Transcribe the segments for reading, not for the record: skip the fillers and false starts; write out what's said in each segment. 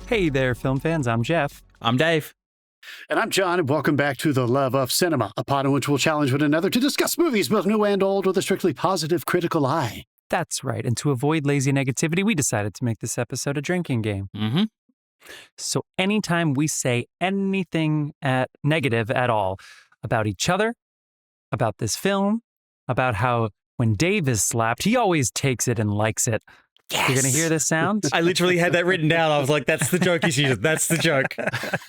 Hey there, film fans. I'm Jeff. I'm Dave. And I'm John, and welcome back to The Love of Cinema, a pod in which we'll challenge one another to discuss movies, both new and old, with a strictly positive critical eye. That's right. And to avoid lazy negativity, we decided to make this episode a drinking game. Mm-hmm. So anytime we say anything negative at all about each other, about this film, about how when Dave is slapped, he always takes it and likes it. Yes. You're going to hear this sound? I literally had that written down. I was like, that's the joke he's using. That's the joke.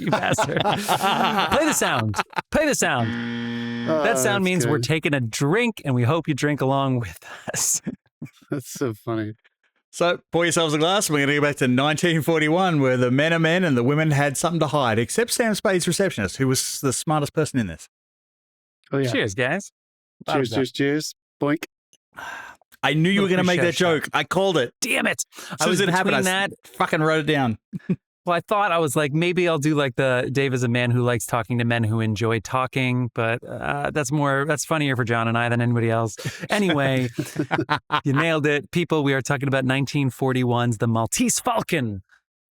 You bastard. Play the sound. Play the sound. That sound means good. We're taking a drink, and we hope you drink along with us. That's so funny. So pour yourselves a glass. We're going to go back to 1941, where the men are men and the women had something to hide, except Sam Spade's receptionist, who was the smartest person in this. Oh, yeah. Cheers, guys. Cheers, cheers, cheers. Boink. I knew you were going to make that joke. I called it. Damn it. As soon as it happened, I fucking wrote it down. Well, I was like, maybe I'll do like the Dave is a man who likes talking to men who enjoy talking, but that's funnier for John and I than anybody else. Anyway, you nailed it. People, we are talking about 1941's The Maltese Falcon.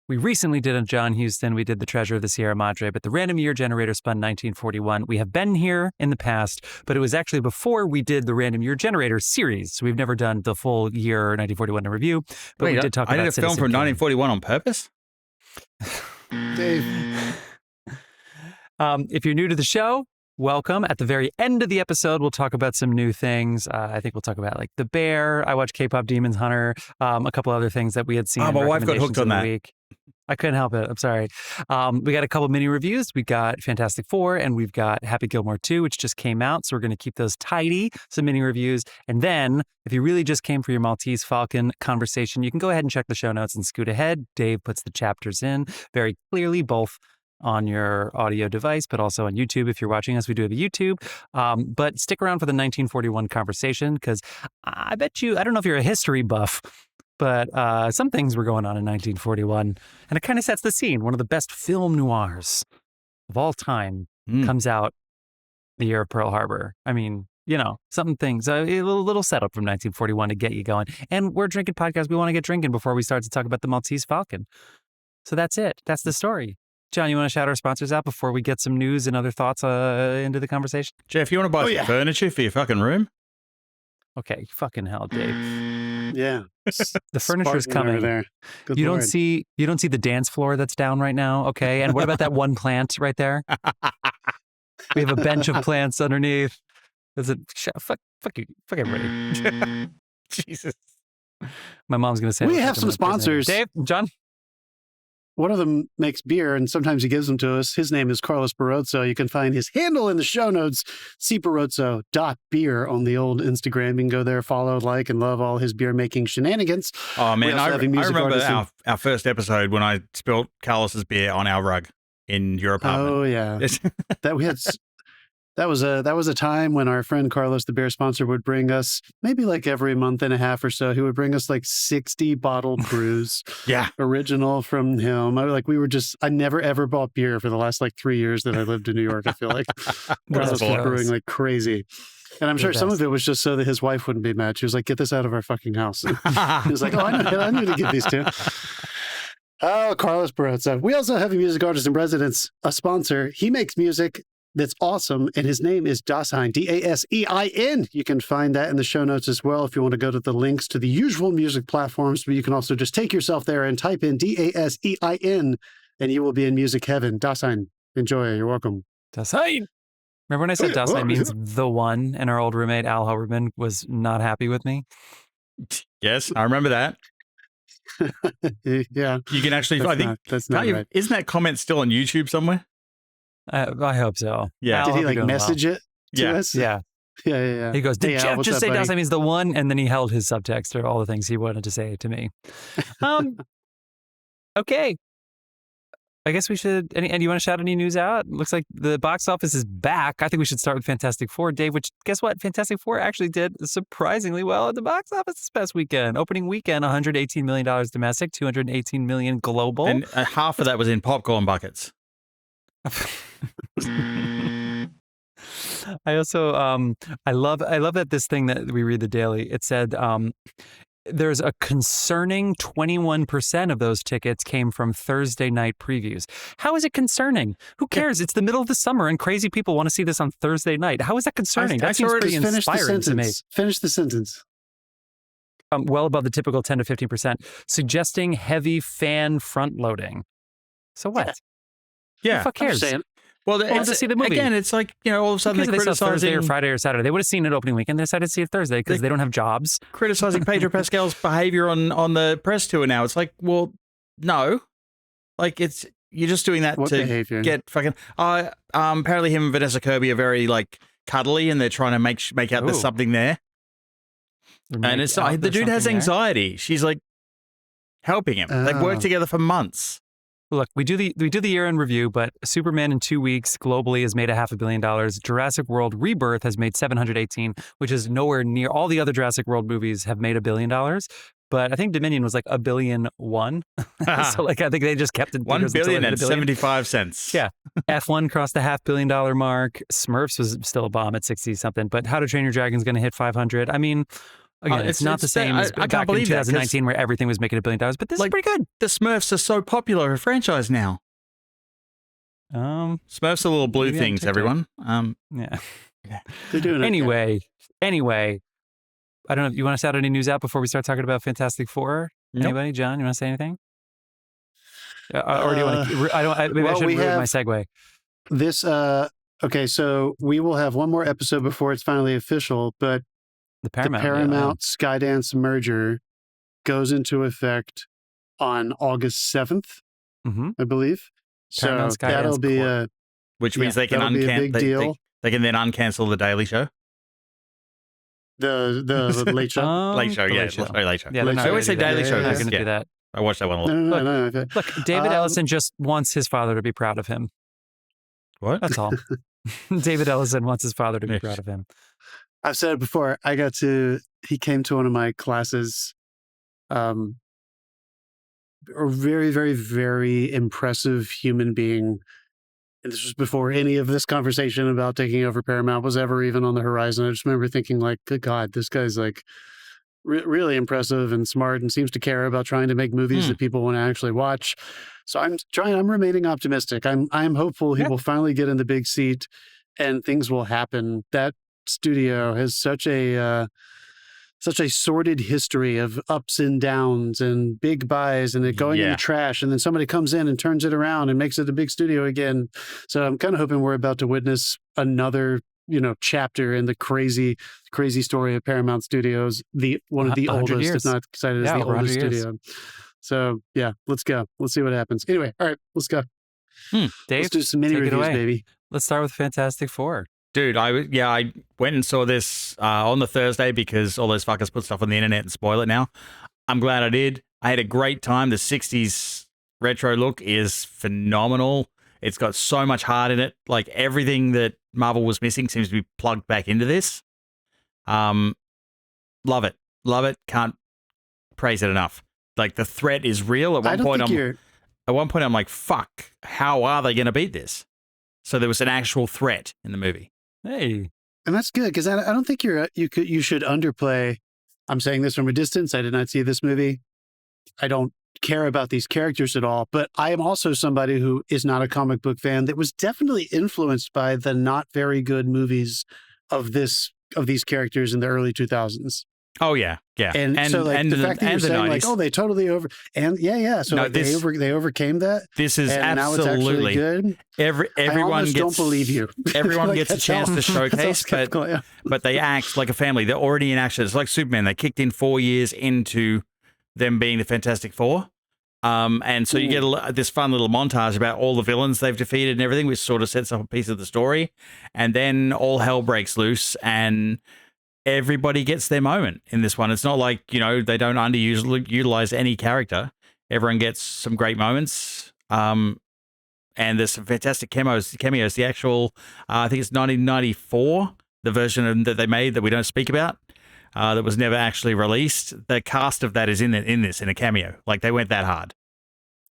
We recently did a John Huston. We did The Treasure of the Sierra Madre, but the random year generator spun 1941. We have been here in the past, but it was actually before we did the random year generator series. So we've never done the full year 1941 in review, but we did talk about I did a film from 1941 on purpose? Dave. If you're new to the show, welcome. At the very end of the episode, we'll talk about some new things. I think we'll talk about like The Bear. I watched K-Pop Demon Hunter, a couple other things that we had seen. Oh, my wife got hooked on that. Week. I couldn't help it. I'm sorry. We got a couple mini reviews. We got Fantastic Four and we've got Happy Gilmore 2, which just came out. So we're going to keep those tidy, some mini reviews. And then if you really just came for your Maltese Falcon conversation, you can go ahead and check the show notes and scoot ahead. Dave puts the chapters in very clearly, both on your audio device, but also on YouTube. If you're watching us, we do have a YouTube. But stick around for the 1941 conversation because I bet you, I don't know if you're a history buff, but some things were going on in 1941, and it kind of sets the scene. One of the best film noirs of all time comes out the year of Pearl Harbor. I mean, you know, a little setup from 1941 to get you going. And we're a drinking podcast. We want to get drinking before we start to talk about the Maltese Falcon. So that's it. That's the story. John, you want to shout our sponsors out before we get some news and other thoughts into the conversation? Jeff, you want to buy some furniture for your fucking room? Okay, fucking hell, Dave. Yeah. The furniture's coming. Over there. Good you Lord. don't see the dance floor that's down right now, okay? And what about that one plant right there? We have a bench of plants underneath. Fuck you, fuck everybody. Jesus. My mom's gonna say We have some sponsors. Dave, John. One of them makes beer, and sometimes he gives them to us. His name is Carlos Barroso. You can find his handle in the show notes, cbarroso.beer on the old Instagram. You can go there, follow, like, and love all his beer-making shenanigans. Oh, man, I remember our first episode when I spilled Carlos's beer on our rug in your apartment. Oh, yeah. That was a time when our friend Carlos, the beer sponsor, would bring us maybe like every month and a half or so. He would bring us like 60 bottled brews. Yeah, original from him. I never ever bought beer for the last like 3 years that I lived in New York. I feel like Carlos was brewing like crazy, and I'm sure some of it was just so that his wife wouldn't be mad. She was like, "Get this out of our fucking house." He was like, "Oh, I knew to get these two." Oh, Carlos Barroso. We also have a music artist in residence, a sponsor. He makes music that's awesome, and his name is Dasein, Dasein. You can find that in the show notes as well if you want to go to the links to the usual music platforms, but you can also just take yourself there and type in Dasein, and you will be in music heaven. Dasein, enjoy. You're welcome. Dasein. Remember when I said Dasein means the one, and our old roommate, Al Huberman, was not happy with me? Yes, I remember that. Yeah. You can actually, that's not right. Isn't that comment still on YouTube somewhere? I hope so. Yeah. Did he message it to us? Yeah. Yeah. He goes, did Jeff just say buddy? Dasein means the one? And then he held his subtext or all the things he wanted to say to me. Okay. I guess we should, and you want to shout any news out? Looks like the box office is back. I think we should start with Fantastic Four, Dave, which guess what? Fantastic Four actually did surprisingly well at the box office this past weekend. Opening weekend, $118 million domestic, $218 million global. And half of that was in popcorn buckets. I also, I love that this thing that we read the Daily, it said, there's a concerning 21% of those tickets came from Thursday night previews. How is it concerning? Who cares? It's the middle of the summer and crazy people want to see this on Thursday night. How is that concerning? That seems pretty inspiring to me. Finish the sentence. Well above the typical 10 to 15%, suggesting heavy fan front loading. So what? Yeah. Who the fuck cares? Well, to see the movie. Again, it's like, all of a sudden they're criticizing Thursday or Friday or Saturday. They would have seen it opening weekend. They decided to see it Thursday because they don't have jobs. Criticizing Pedro Pascal's behavior on the press tour now. It's like, well, no. Like, you're just doing that to get fucking... apparently him and Vanessa Kirby are very, like, cuddly and they're trying to make out there's something there. And it's like, the dude has anxiety. She's, like, helping him. They've worked together for months. Look, we do the year-end review, but Superman in 2 weeks globally has made $500 million. Jurassic World Rebirth has made 718, which is nowhere near all the other Jurassic World movies have made $1 billion. But I think Dominion was like $1.1 billion. So like I think they just kept it $1 billion and 75 cents. Yeah, F1 crossed the $500 million mark. Smurfs was still a bomb at 60 something. But How to Train Your Dragon is going to hit 500. I mean. Again, it's not the same as back in 2019 where everything was making $1 billion, but this is pretty good. The Smurfs are so popular a franchise now. Smurfs are little blue things, everyone. Yeah. They're doing it. Anyway, I don't know. You want to shout any news out before we start talking about Fantastic Four? Nope. Anybody? John, you want to say anything? Or do you want to? Maybe I should ruin my segue. This. Okay, so we will have one more episode before it's finally official, but. The Paramount Skydance merger goes into effect on August 7th, I believe. So that'll be which means they can uncancel. They can then uncancel the Daily Show. The Late Show. Late Show, yeah. Late Show. Yeah, I always say Daily Show. They're going to do that. I watched that one a lot. No. Look, David Ellison just wants his father to be proud of him. What? That's all. David Ellison wants his father to be proud of him. I've said it before. He came to one of my classes. A very, very, very impressive human being. And this was before any of this conversation about taking over Paramount was ever even on the horizon. I just remember thinking, like, good God, this guy's like really impressive and smart and seems to care about trying to make movies that people want to actually watch. So I'm remaining optimistic. I'm hopeful he will finally get in the big seat and things will happen. That studio has such a sordid history of ups and downs and big buys and it going in the trash, and then somebody comes in and turns it around and makes it a big studio again. So I'm kind of hoping we're about to witness another chapter in the crazy story of Paramount Studios, one of the oldest, years. if not cited as the oldest studio. So yeah, let's go. Let's see what happens. Anyway, all right, let's go. Dave, let's do some mini reviews, baby. Let's start with Fantastic Four. Dude, I went and saw this on the Thursday because all those fuckers put stuff on the internet and spoil it now. I'm glad I did. I had a great time. The 60s retro look is phenomenal. It's got so much heart in it. Like everything that Marvel was missing seems to be plugged back into this. Love it. Love it. Can't praise it enough. Like the threat is real. At one point I'm like, fuck, how are they going to beat this? So there was an actual threat in the movie. Hey. And that's good because I don't think you should underplay. I'm saying this from a distance. I did not see this movie. I don't care about these characters at all, but I am also somebody who is not a comic book fan that was definitely influenced by the not very good movies of these characters in the early 2000s. Oh yeah. And so like the fact that you're saying 90s. Like, oh, they totally so no, like they overcame that. This is and absolutely now it's good. Everyone don't believe you. Everyone gets a chance to showcase, but they act like a family. They're already in action. It's like Superman. They kicked in 4 years into them being the Fantastic Four. And so you get this fun little montage about all the villains they've defeated and everything, which sort of sets up a piece of the story. And then all hell breaks loose and everybody gets their moment in this one. It's not like, they don't underutilize any character. Everyone gets some great moments. And there's some fantastic cameos. The actual, I think it's 1994, the version that they made that we don't speak about, that was never actually released. The cast of that is in a cameo. Like they went that hard.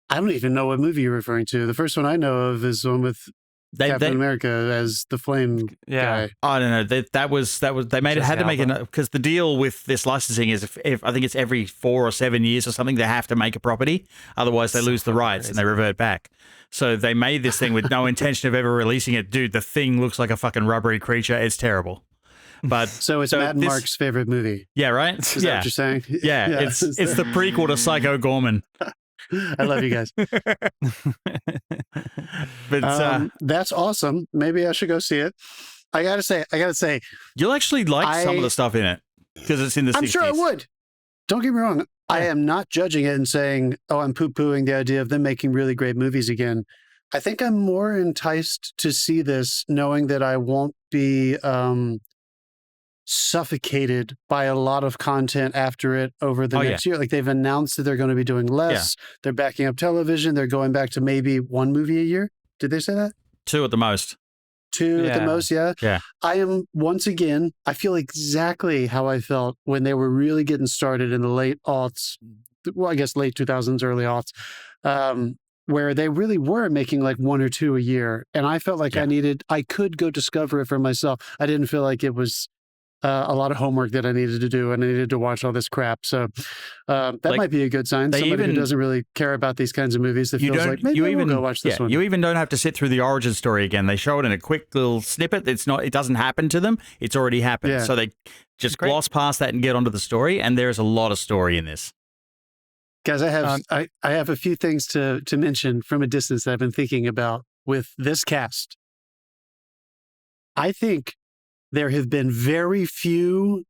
I don't even know what movie you're referring to. The first one I know of is one with Captain America as the flame guy. I don't know. That was they made it had to make it because the deal with this licensing is if I think it's every 4 or 7 years or something they have to make a property, otherwise they lose the rights and they revert back. So they made this thing with no intention of ever releasing it. Dude, the thing looks like a fucking rubbery creature. It's terrible. But so it's Matt and Mark's favorite movie. Yeah, right? Is that what you're saying? Yeah, it's the prequel to Psycho Gorman. I love you guys. But that's awesome. Maybe I should go see it. I gotta say, you'll actually like some of the stuff in it because it's in the 60s. I'm sure I would. Don't get me wrong. I am not judging it and saying, oh, I'm poo-pooing the idea of them making really great movies again. I think I'm more enticed to see this knowing that I won't be suffocated by a lot of content after it over the next year. Like they've announced that they're going to be doing less. Yeah. They're backing up television. They're going back to maybe 1 movie a year. Did they say that? 2 at the most. 2 at the most, yeah. Yeah. I am, once again, I feel exactly how I felt when they were really getting started in the late aughts, well, I guess late 2000s, early aughts, where they really were making like 1 or 2 a year. And I felt like I could go discover it for myself. I didn't feel like it was a lot of homework that I needed to do, and I needed to watch all this crap. So that might be a good sign. Somebody who doesn't really care about these kinds of movies that feels like, maybe I will go watch this one. You even don't have to sit through the origin story again. They show it in a quick little snippet. It doesn't happen to them. It's already happened. Yeah. So they just gloss past that and get onto the story, and there's a lot of story in this. Guys, I have a few things to mention from a distance that I've been thinking about with this cast. I think there have been very few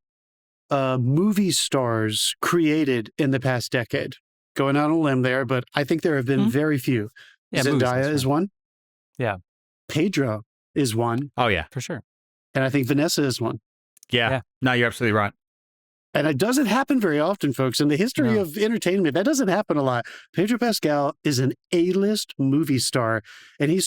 movie stars created in the past decade. Going out on a limb there, but I think there have been very few. Yeah, Zendaya is one. Yeah. Pedro is one. Oh, yeah. For sure. And I think Vanessa is one. Yeah. No, you're absolutely right. And it doesn't happen very often, folks. In the history of entertainment, that doesn't happen a lot. Pedro Pascal is an A-list movie star, and he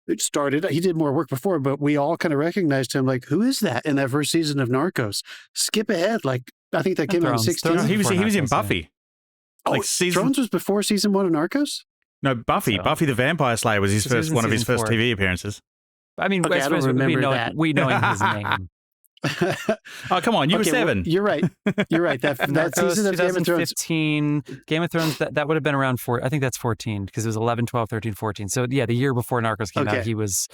he did more work before, but we all kind of recognized him like, who is that in that first season of Narcos? Skip ahead. Like, I think that came out in 16. He was in Buffy. Yeah. Thrones was before season 1 of Narcos? No, Buffy. So, Buffy the Vampire Slayer was one of his first TV appearances. I mean, I don't remember that. We know his name. Oh, come on, you were 7. Well, you're right. That season of Game of Thrones. 2015, Game of Thrones, that would have been around 4. I think that's 14 because it was 11, 12, 13, 14. So yeah, the year before Narcos came out, he was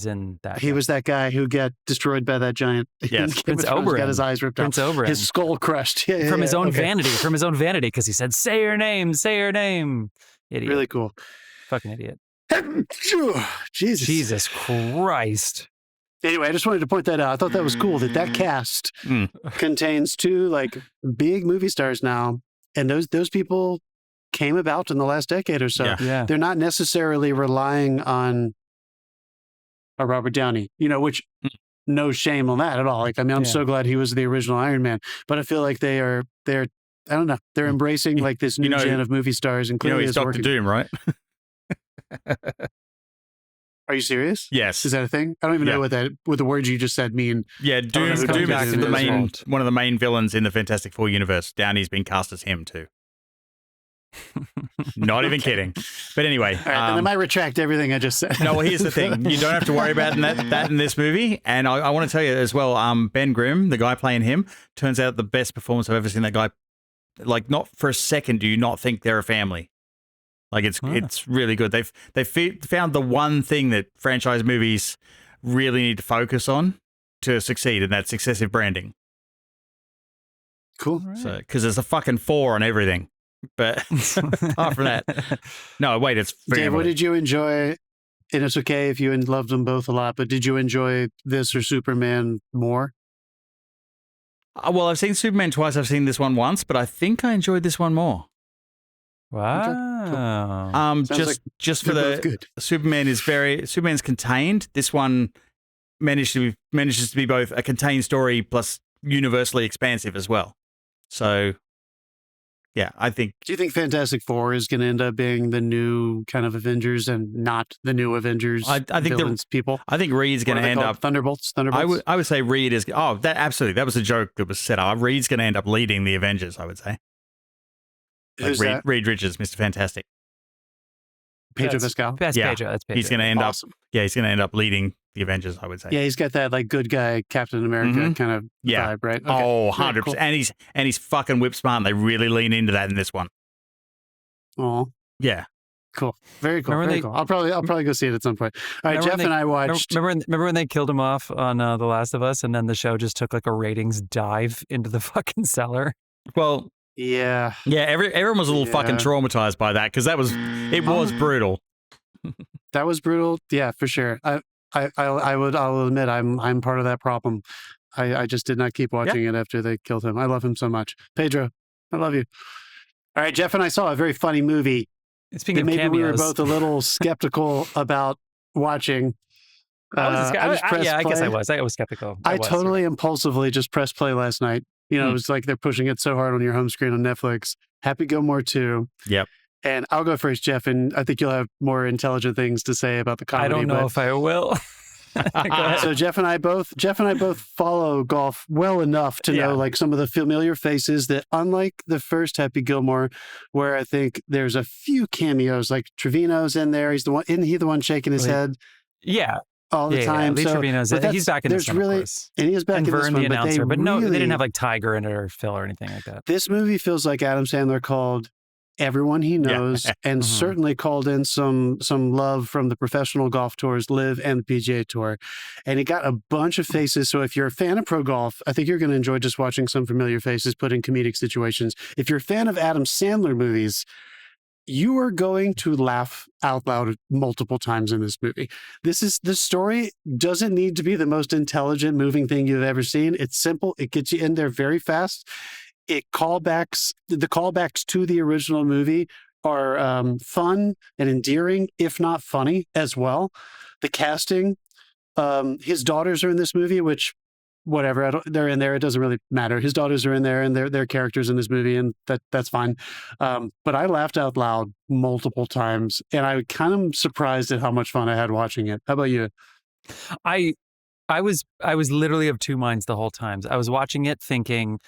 in that. He was that guy who got destroyed by that giant. Yes, Prince Oberyn got his eyes ripped out. His skull crushed. From his own vanity. From his own vanity, because he said, "Say your name, say your name." Idiot. Really cool. Fucking idiot. Jesus Christ. Anyway, I just wanted to point that out. I thought that was cool that cast contains 2 like big movie stars now, and those people came about in the last decade or so. Yeah. They're not necessarily relying on a Robert Downey, which no shame on that at all. Like, I mean, I'm so glad he was the original Iron Man, but I feel like they're I don't know, they're embracing like this new gen of movie stars, and clearly he's Dr. Doom, right? Are you serious? Yes. Is that a thing? I don't even know what the words you just said mean. Yeah, Doom is one of the main villains in the Fantastic Four universe. Downey's been cast as him too. Not even kidding. But anyway. All right, then I might retract everything I just said. No, well, here's the thing. You don't have to worry about that in this movie. And I want to tell you as well, Ben Grimm, the guy playing him, turns out the best performance I've ever seen that guy. Like, not for a second do you not think they're a family. Like, it's really good. They've found the one thing that franchise movies really need to focus on to succeed, and that's excessive branding. Cool. Right. So, because there's a fucking 4 on everything. But apart from that, no, wait, it's Dave, what did you enjoy? And it's okay if you loved them both a lot, but did you enjoy this or Superman more? Well, I've seen Superman twice. I've seen this one once, but I think I enjoyed this one more. Wow. Just for the Superman's contained. This one manages to be both a contained story plus universally expansive as well. So, yeah, I think. Do you think Fantastic Four is going to end up being the new kind of Avengers and not the new Avengers? I think people. I think Reed's going to end up Thunderbolts. I would say Reed is. Oh, that absolutely. That was a joke that was set up. Reed's going to end up leading the Avengers, I would say. Who's Reed Richards, Mr. Fantastic. Pedro Pascal. That's Pedro. He's going to end up. Yeah, he's going to end up leading the Avengers, I would say. Yeah, he's got that like good guy Captain America kind of vibe, right? Okay. Oh, 100%. Cool. And he's fucking whip smart, and they really lean into that in this one. Oh. Yeah. Cool. Very cool. Very cool. I'll probably go see it at some point. All right, Jeff and I watched. Remember when they killed him off on The Last of Us, and then the show just took like a ratings dive into the fucking cellar? Well, yeah. Everyone was a little fucking traumatized by that because it was brutal. That was brutal. Yeah, for sure. I'll admit I'm part of that problem. I just did not keep watching it after they killed him. I love him so much. Pedro, I love you. All right, Jeff and I saw a very funny movie. Speaking of maybe cameos. We were both a little skeptical about watching. I guess I was. I was skeptical. I totally impulsively just pressed play last night. You know, it was like they're pushing it so hard on your home screen on Netflix. Happy Gilmore 2. Yep. And I'll go first, Jeff, and I think you'll have more intelligent things to say about the comedy. I don't know if I will. So Jeff and I both follow golf well enough to know like some of the familiar faces that, unlike the first Happy Gilmore, where I think there's a few cameos, like Trevino's in there. He's the one. Isn't he the one shaking his head? Yeah. All the time. Lee Trevino's he's back in this one, of course. And he is back in Vern, this one, the announcer, but no, really, they didn't have like Tiger in it or Phil or anything like that. This movie feels like Adam Sandler called everyone he knows and certainly called in some love from the professional golf tours, LIV and the PGA Tour. And he got a bunch of faces. So if you're a fan of pro golf, I think you're going to enjoy just watching some familiar faces put in comedic situations. If you're a fan of Adam Sandler movies, you are going to laugh out loud multiple times in this movie. The story doesn't need to be the most intelligent, moving thing you've ever seen. It's simple. It gets you in there very fast. The callbacks to the original movie are fun and endearing, if not funny as well. The casting, his daughters are in this movie, which whatever, they're in there. It doesn't really matter. His daughters are in there and they're characters in this movie, and that's fine. But I laughed out loud multiple times, and I kind of surprised at how much fun I had watching it. How about you? I was literally of two minds the whole time. I was watching it thinking,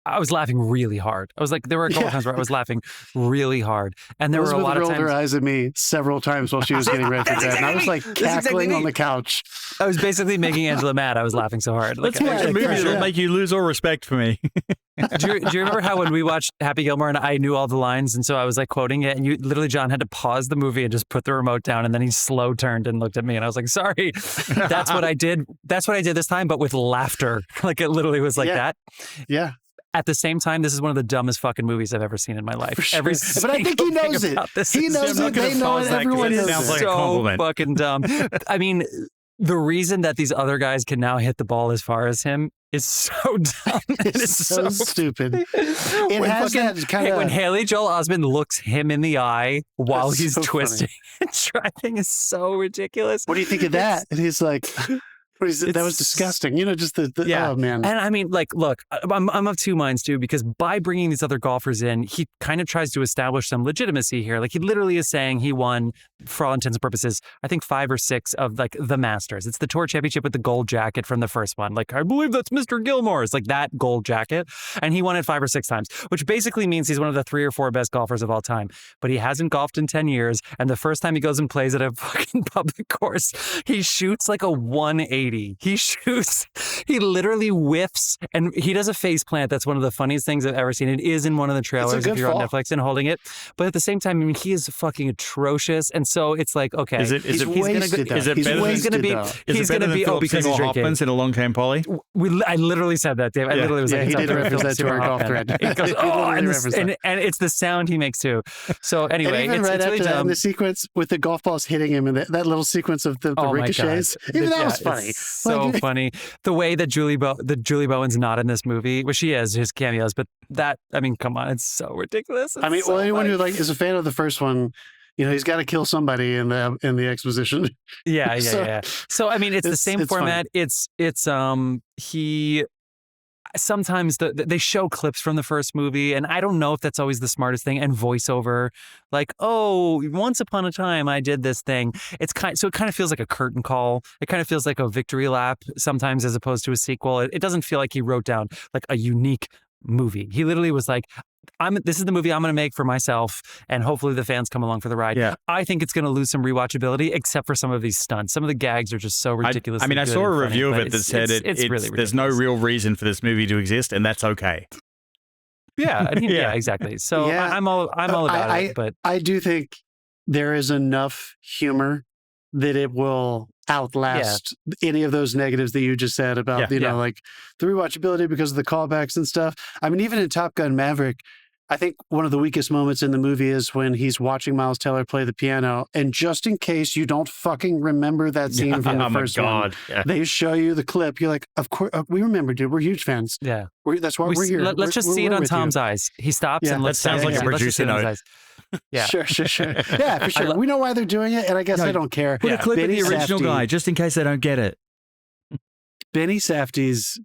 I was laughing really hard. I was like, there were a couple times where I was laughing really hard. And there were a lot of times. rolled her eyes at me several times while she was getting ready for bed. And I was like cackling on the couch. I was basically making Angela mad. I was laughing so hard. Let's watch a movie that'll make you lose all respect for me. Do you remember how when we watched Happy Gilmore and I knew all the lines, and so I was like quoting it, and John had to pause the movie and just put the remote down, and then he slow turned and looked at me, and I was like, sorry. That's what I did. That's what I did this time, but with laughter. Like it literally was like that. Yeah. At the same time, this is one of the dumbest fucking movies I've ever seen in my life. Sure. But I think he knows it. He knows it. They know it. Everyone knows it. Sounds like a so compliment. Fucking dumb. I mean, the reason that these other guys can now hit the ball as far as him is so dumb. It's so stupid. It has that kind of... When Haley Joel Osment looks him in the eye while he's so twisting and driving is so ridiculous. What do you think of that? And he's like... That was disgusting. You know, just oh man. And I mean, like, look, I'm of two minds too, because by bringing these other golfers in, he kind of tries to establish some legitimacy here. Like he literally is saying he won, for all intents and purposes, I think 5 or 6 of like the Masters. It's the Tour Championship with the gold jacket from the first one. Like, I believe that's Mr. Gilmore's, like that gold jacket. And he won it 5 or 6 times, which basically means he's one of the 3 or 4 best golfers of all time. But he hasn't golfed in 10 years. And the first time he goes and plays at a fucking public course, he shoots like a 180. He literally whiffs, and he does a face plant. That's one of the funniest things I've ever seen. It is in one of the trailers if you're on Netflix and holding it. But at the same time, I mean, he is fucking atrocious. And so it's like, okay, is it better than because he's drinking in a long game poly? I literally said that, Dave. I literally was like, he did reference that to our golf thread. It goes, and it's the sound he makes too. So anyway, it's really after dumb. That, in the sequence with the golf balls hitting him, and that little sequence of the ricochets, even that was funny. So funny. The way that Julie Bowen's not in this movie, well, she is, his cameos, but that, I mean, come on, it's so ridiculous. I mean, anyone who is a fan of the first one, you know, he's got to kill somebody in the exposition. Yeah. So I mean, it's the same format. Funny. He sometimes they show clips from the first movie, and I don't know if that's always the smartest thing. And voiceover, like, oh, once upon a time I did this thing. It kind of feels like a curtain call. It kind of feels like a victory lap sometimes, as opposed to a sequel. It doesn't feel like he wrote down like a unique movie. He literally was like, this is the movie I'm going to make for myself, and hopefully the fans come along for the ride. Yeah. I think it's going to lose some rewatchability, except for some of these stunts. Some of the gags are just so ridiculous. I saw a review of it that said it's really ridiculous. There's no real reason for this movie to exist, and that's okay. Yeah, yeah, exactly. So I'm all about it. But I do think there is enough humor that it will outlast any of those negatives that you just said about, like the rewatchability because of the callbacks and stuff. I mean, even in Top Gun Maverick, I think one of the weakest moments in the movie is when he's watching Miles Teller play the piano. And just in case you don't fucking remember that scene from the first one, they show you the clip. You're like, of course, we remember, dude. We're huge fans. Yeah. That's why we're here. Let's just see it on Tom's eyes. He stops and looks. That sounds like a producer note. Yeah. Sure. Yeah, for sure. We know why they're doing it, and I guess I don't care. Put a clip of the original guy, just in case they don't get it. Benny Safdie's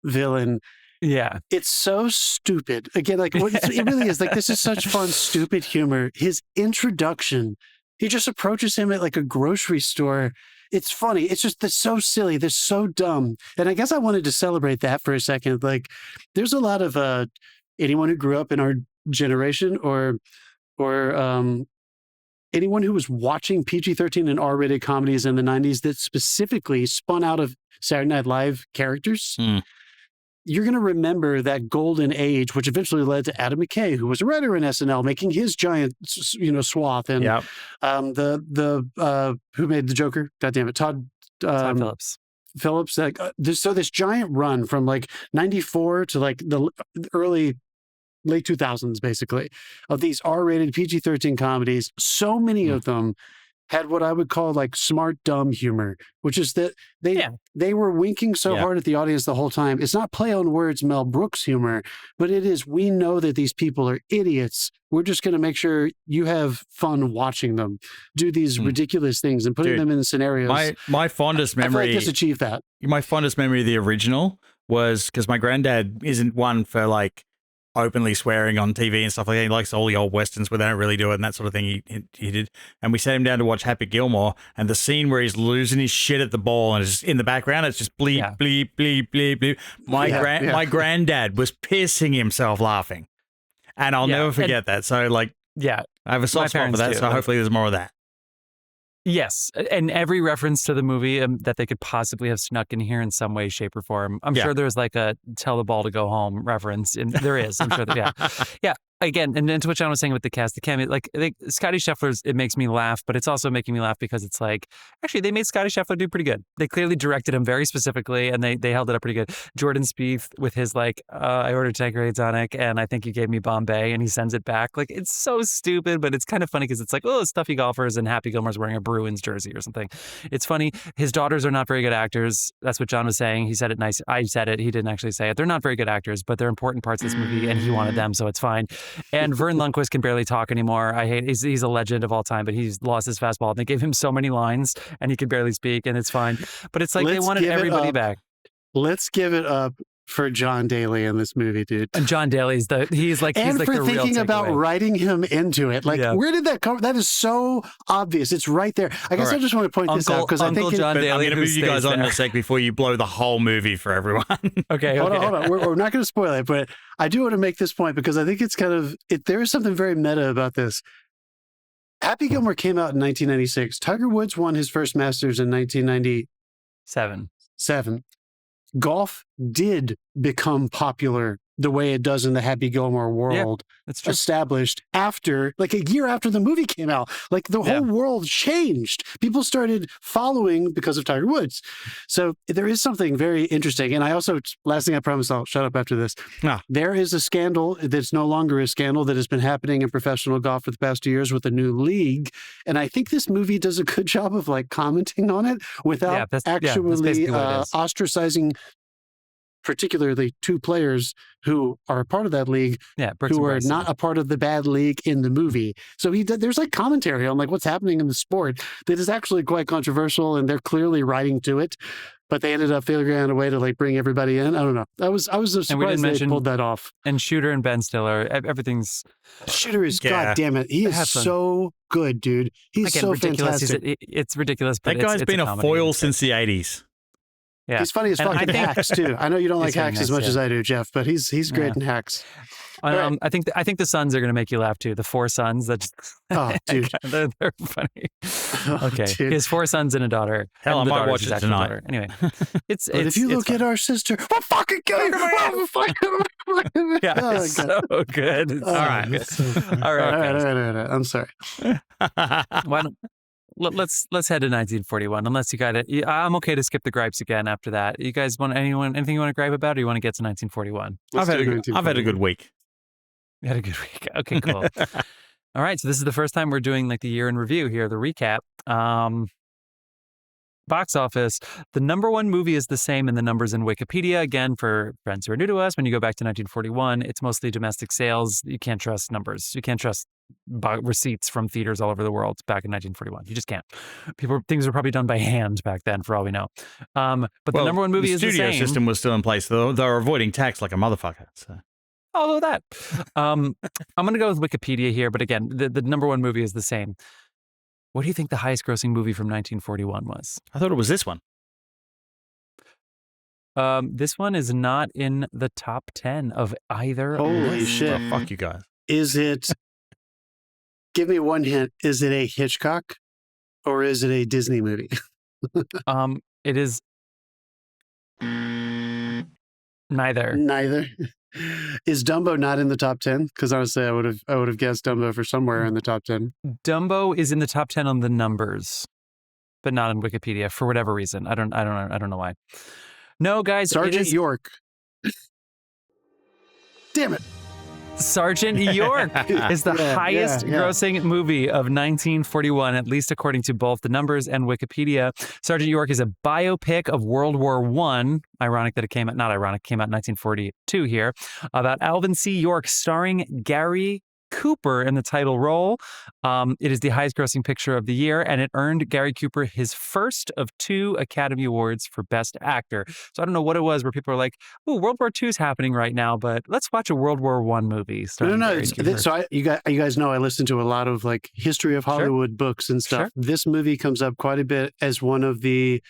villain. Yeah. It's so stupid. Again, like it really is. Like, this is such fun, stupid humor. His introduction, he just approaches him at like a grocery store. It's funny. It's just, they're so silly. They're so dumb. And I guess I wanted to celebrate that for a second. Like, there's a lot of anyone who grew up in our generation or anyone who was watching PG-13 and R-rated comedies in the 90s that specifically spun out of Saturday Night Live characters. You're going to remember that golden age, which eventually led to Adam McKay, who was a writer in SNL, making his giant, swath. And the who made the Joker? God damn it, Todd Phillips. Phillips. Like, this giant run from like 94 to like the late 2000s, basically, of these R-rated PG-13 comedies. So many of them had what I would call like smart, dumb humor, which is that they were winking so hard at the audience the whole time. It's not play on words Mel Brooks humor, but it is, we know that these people are idiots. We're just going to make sure you have fun watching them do these ridiculous things and putting them in scenarios. My fondest memory, I feel like this achieved that. My fondest memory of the original was because my granddad isn't one for like openly swearing on TV and stuff like that. He likes all the old westerns where they don't really do it and that sort of thing. He did. And we sat him down to watch Happy Gilmore, and the scene where he's losing his shit at the ball and it's just in the background, it's just bleep, bleep, bleep, bleep, bleep. My granddad was pissing himself laughing. And I'll never forget that. So like, I have a soft spot for that. So hopefully there's more of that. Yes, and every reference to the movie that they could possibly have snuck in here in some way, shape, or form. I'm sure there's like a "tell the ball to go home" reference, and there is. I'm sure that, Again, and to what John was saying with the cast, the cameo, like I think Scottie Scheffler's, it makes me laugh, but it's also making me laugh because it's like, actually, they made Scottie Scheffler do pretty good. They clearly directed him very specifically, and they held it up pretty good. Jordan Spieth with his like, I ordered Tanqueray tonic, and I think you gave me Bombay, and he sends it back. Like, it's so stupid, but it's kind of funny because it's like, oh, stuffy golfers, and Happy Gilmore's wearing a Bruins jersey or something. It's funny. His daughters are not very good actors. That's what John was saying. He said it nice. I said it. He didn't actually say it. They're not very good actors, but they're important parts of this movie, and he wanted them, so it's fine. And Vern Lundquist can barely talk anymore. He's a legend of all time, but he's lost his fastball. They gave him so many lines, and he could barely speak, and it's fine. But it's like they wanted everybody back. Let's give it up for John Daly in this movie, dude. And John Daly's he's like for the real thinking about writing him into it. Like, where did that come? That is so obvious. It's right there. I guess I just want to point this out because I think John Daly. I'm going to move you guys on in a sec before you blow the whole movie for everyone. Okay, hold on. We're not going to spoil it, but I do want to make this point because I think it's kind of there is something very meta about this. Happy Gilmore came out in 1996. Tiger Woods won his first Masters in 1997. Golf did become popular the way it does in the Happy Gilmore world, that's true. Established after, like a year after the movie came out. Like the whole world changed. People started following because of Tiger Woods. So there is something very interesting. And I also, last thing I promise, I'll shut up after this. There is a scandal that's no longer a scandal that has been happening in professional golf for the past 2 years with a new league. And I think this movie does a good job of like commenting on it without actually ostracizing particularly two players who are a part of that league, who are not a part of the bad league in the movie. So there's like commentary on like what's happening in the sport that is actually quite controversial, and they're clearly writing to it. But they ended up figuring out a way to like bring everybody in. I don't know. I was surprised they pulled that off. And Shooter and Ben Stiller, everything's Shooter is God damn it, he is so good, dude. He's so fantastic. It's ridiculous. But that guy's been a foil since the 80s. Yeah. He's funny as fuck in Hacks too. I know you don't like Hacks as much as I do, Jeff, but he's great in Hacks. Right. I think the Sons are going to make you laugh too. The 4 sons. Oh, dude, they're funny. Okay, dude. He has 4 sons and a daughter. Hell, I might watch it tonight. Anyway, it's if you look at our sister, we'll fucking kill you. Yeah, it's so good. All right. All right. I'm sorry. Why don't, let's head to 1941. Unless you got it, I'm okay to skip the gripes again after that. You guys want anything you want to gripe about, or you want to get to 1941? I've had a good week. You had a good week. Okay, cool. All right, so this is the first time we're doing like the year in review here, the recap. Box office. The number 1 movie is the same in the numbers in Wikipedia. Again, for friends who are new to us, when you go back to 1941, it's mostly domestic sales. You can't trust numbers. You can't trust receipts from theaters all over the world back in 1941. You just can't. Things were probably done by hand back then, for all we know. But the number 1 movie is the same. The studio system was still in place, though. They were avoiding tax like a motherfucker. So. Although that. I'm going to go with Wikipedia here, but again, the number 1 movie is the same. What do you think the highest grossing movie from 1941 was? I thought it was this one. This one is not in the top 10 of either. Holy shit. Oh, fuck you guys. Is it, give me one hint, is it a Hitchcock or is it a Disney movie? It is neither. Neither. Is Dumbo not in the top 10? Because honestly, I would have guessed Dumbo for somewhere in the top 10. Dumbo is in the top 10 on the numbers, but not in Wikipedia for whatever reason. I don't know why. No, guys, Sergeant York. Damn it. Sergeant York is the highest grossing movie of 1941, at least according to both the numbers and Wikipedia. Sergeant York is a biopic of World War I. Ironic that it came out, not ironic, came out in 1942 here, about Alvin C. York, starring Gary Cooper in the title role. It is the highest grossing picture of the year, and it earned Gary Cooper his first of 2 Academy Awards for Best Actor. So I don't know what it was where people are like, "Oh, World War II is happening right now, but let's watch a World War I movie." No. So you guys know I listen to a lot of like history of Hollywood books and stuff. Sure. This movie comes up quite a bit as one of the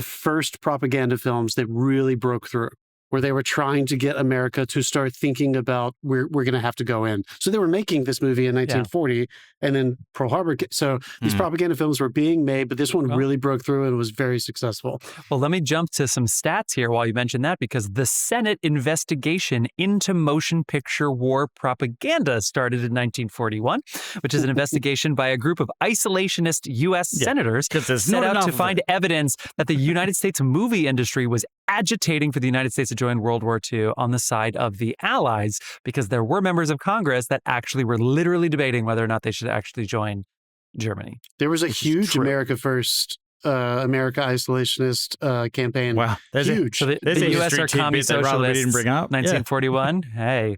first propaganda films that really broke through, where they were trying to get America to start thinking about we're going to have to go in. So they were making this movie in 1940 and then Pearl Harbor. So these propaganda films were being made, but this one really broke through and was very successful. Well, let me jump to some stats here while you mention that, because the Senate investigation into motion picture war propaganda started in 1941, which is an investigation by a group of isolationist U.S. senators set out to find evidence that the United States movie industry was agitating for the United States to join World War II on the side of the Allies, because there were members of Congress that actually were literally debating whether or not they should actually join Germany. There was a huge America First, America Isolationist campaign. Wow. Huge. So the U.S. are commie socialists. Didn't bring up. 1941. Hey.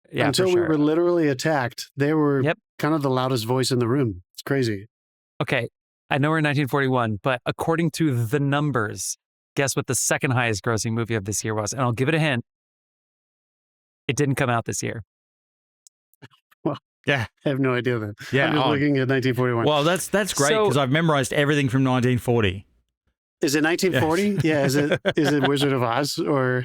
Yeah, until we were literally attacked, they were kind of the loudest voice in the room. It's crazy. Okay. I know we're in 1941, but according to the numbers, guess what the second highest grossing movie of this year was? And I'll give it a hint. It didn't come out this year. Well, I have no idea then. Yeah, I'm just looking at 1941. Well, that's great, because I've memorized everything from 1940. Is it 1940? Yeah. Is it Wizard of Oz or?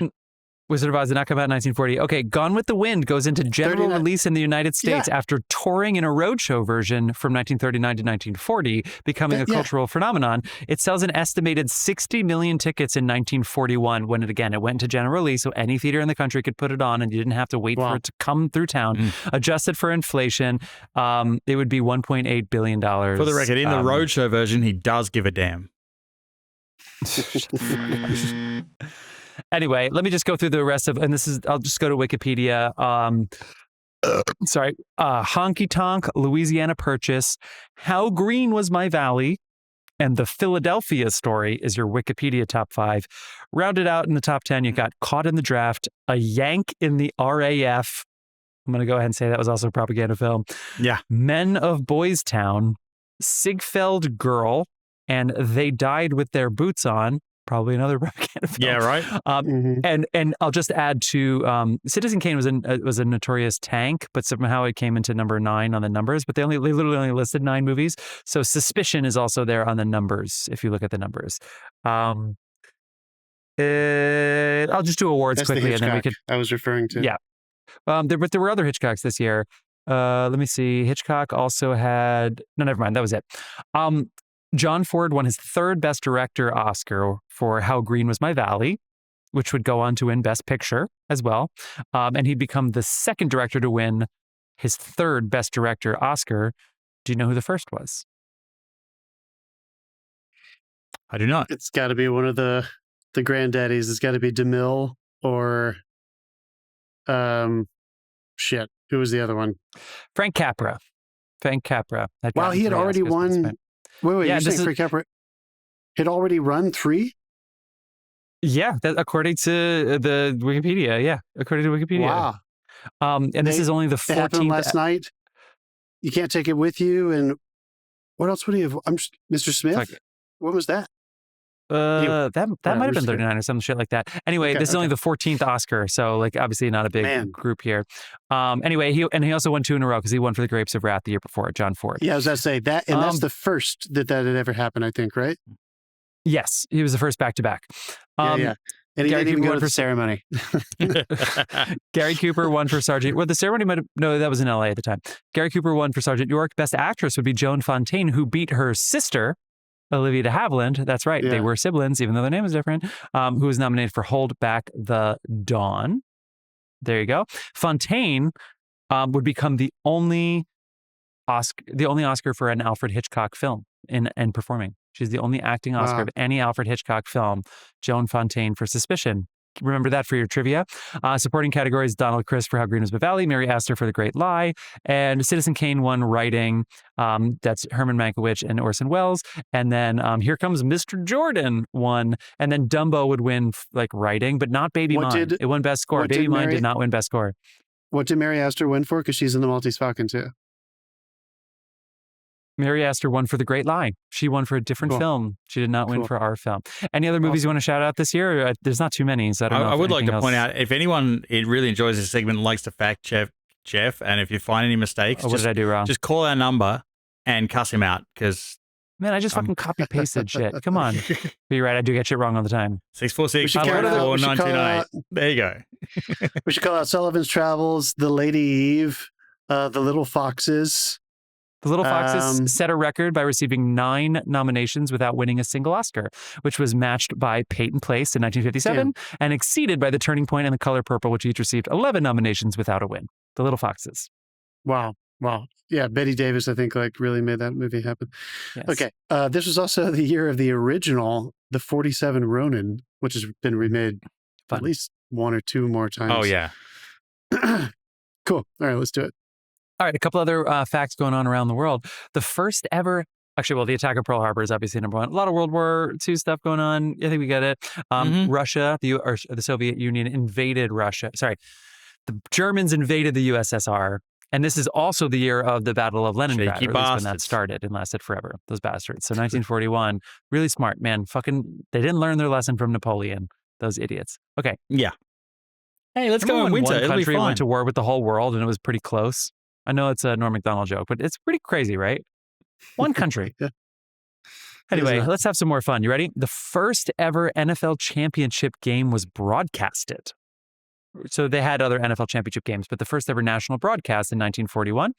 Wizard of Oz did not come out in 1940. Okay, Gone with the Wind goes into general release in the United States after touring in a roadshow version from 1939 to 1940, becoming a cultural phenomenon. It sells an estimated 60 million tickets in 1941 when it went into general release, so any theater in the country could put it on and you didn't have to wait for it to come through town. Adjusted for inflation, it would be $1.8 billion. For the record, in the roadshow version, he does give a damn. Anyway, let me just go through the rest of, and I'll just go to Wikipedia. Honky Tonk, Louisiana Purchase, How Green Was My Valley, and The Philadelphia Story is your Wikipedia top 5. Rounded out in the top 10, you got Caught in the Draft, A Yank in the RAF. I'm going to go ahead and say that was also a propaganda film. Yeah. Men of Boys Town, Ziegfeld Girl, and They Died with Their Boots On. Probably another propaganda film. Yeah, right. And I'll just add to Citizen Kane was a notorious tank, but somehow it came into number 9 on the numbers. But they literally only listed 9 movies. So Suspicion is also there on the numbers if you look at the numbers. I'll just do awards That's quickly, the and then we could. I was referring to. Yeah. But there were other Hitchcocks this year. Let me see. Hitchcock also had. No, never mind. That was it. John Ford won his third Best Director Oscar for How Green Was My Valley, which would go on to win Best Picture as well. And he'd become the second director to win his third Best Director Oscar. Do you know who the first was? I do not. It's got to be one of the granddaddies. It's got to be DeMille or shit. Who was the other one? Frank Capra. Wow, he had already won. Wait, yeah, you're saying Frank Capra had already run 3? Yeah, according to the Wikipedia. Yeah, according to Wikipedia. Wow. And this is only the 14th. Happened last night. You can't take it with you. And what else would he have? Mr. Smith? What was that? That might have been 39 or some shit like that. Anyway, this is only the 14th Oscar, so like obviously not a big group here. Anyway, he also won 2 in a row because he won for The Grapes of Wrath the year before, John Ford. Yeah, I was going to say that, and that's the first that had ever happened, I think, right? Yes, he was the first back-to-back. Yeah. And he didn't even go to the ceremony. Gary Cooper won for Sergeant. Well, the ceremony might have... No, that was in LA at the time. Gary Cooper won for Sergeant York. Best Actress would be Joan Fontaine, who beat her sister, Olivia de Havilland. That's right. Yeah. They were siblings, even though their name is different. Who was nominated for Hold Back the Dawn. There you go. Fontaine would become the only Oscar for an Alfred Hitchcock film in performing. She's the only acting Oscar of any Alfred Hitchcock film. Joan Fontaine for Suspicion. Remember that for your trivia. Supporting categories: Donald Criss for How Green Was My Valley, Mary Astor for The Great Lie, and Citizen Kane won writing. That's Herman Mankiewicz and Orson Welles. And then Here Comes Mr. Jordan won, and then Dumbo would win like writing, but not Baby Mine. It won Best Score. Baby Mine did not win Best Score. What did Mary Astor win for? Because she's in the Maltese Falcon too. Mary Astor won for The Great Lie. She won for a different film. She did not win for our film. Any other movies you want to shout out this year? There's not too many, so I don't know. I would like to point out, if anyone really enjoys this segment and likes to fact check Jeff, and if you find any mistakes, what did I do wrong? Just call our number and cuss him out, because... Man, I just fucking copy-pasted shit. Come on. But you're right, I do get shit wrong all the time. 646-499. There you go. We should call out Sullivan's Travels, The Lady Eve, The Little Foxes. The Little Foxes set a record by receiving 9 nominations without winning a single Oscar, which was matched by Peyton Place in 1957 and exceeded by The Turning Point and The Color Purple, which each received 11 nominations without a win. The Little Foxes. Wow. Yeah, Bette Davis, I think, like really made that movie happen. Yes. Okay. This was also the year of the original, The 47 Ronin, which has been remade at least 1 or 2 more times. Oh, yeah. Cool. All right, let's do it. All right, a couple other facts going on around the world. The first ever, the attack of Pearl Harbor is obviously number 1. A lot of World War II stuff going on. I think we get it. Russia, the Soviet Union invaded Russia. Sorry, the Germans invaded the USSR. And this is also the year of the Battle of Leningrad, when that started and lasted forever. Those bastards. So 1941, really smart, man. They didn't learn their lesson from Napoleon. Those idiots. Okay. Yeah. Hey, let's go in winter. One country went to war with the whole world and it was pretty close. I know it's a Norm Macdonald joke, but it's pretty crazy, right? One country. Anyway, let's have some more fun. You ready? The first ever NFL championship game was broadcasted. So they had other NFL championship games, but the first ever national broadcast in 1941,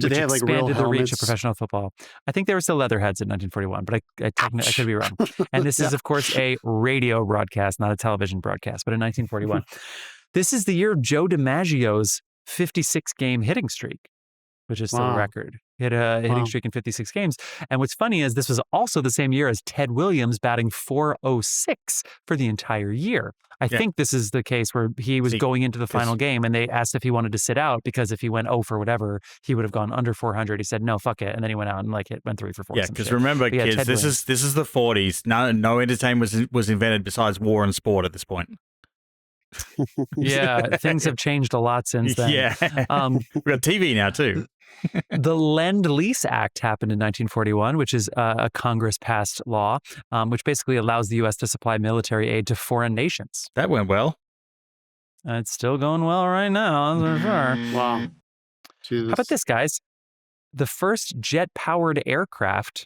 which expanded the reach of professional football. I think they were still Leatherheads in 1941, but I could be wrong. And this is, of course, a radio broadcast, not a television broadcast, but in 1941. This is the year of Joe DiMaggio's 56-game hitting streak, which is still a record. He had a hitting streak in 56 games. And what's funny is this was also the same year as Ted Williams batting .406 for the entire year. I think this is the case where he was going into the final game and they asked if he wanted to sit out because if he went 0 for whatever, he would have gone under 400. He said, no, fuck it. And then he went out and went 3 for 4. Yeah, because remember, kids, this is the 40s. No entertainment was invented besides war and sport at this point. Yeah, things have changed a lot since then. Yeah. We've got TV now too. The Lend-Lease Act happened in 1941, which is a Congress-passed law, which basically allows the U.S. to supply military aid to foreign nations. That went well. It's still going well right now, for sure. Wow. Jesus. How about this, guys? The first jet-powered aircraft,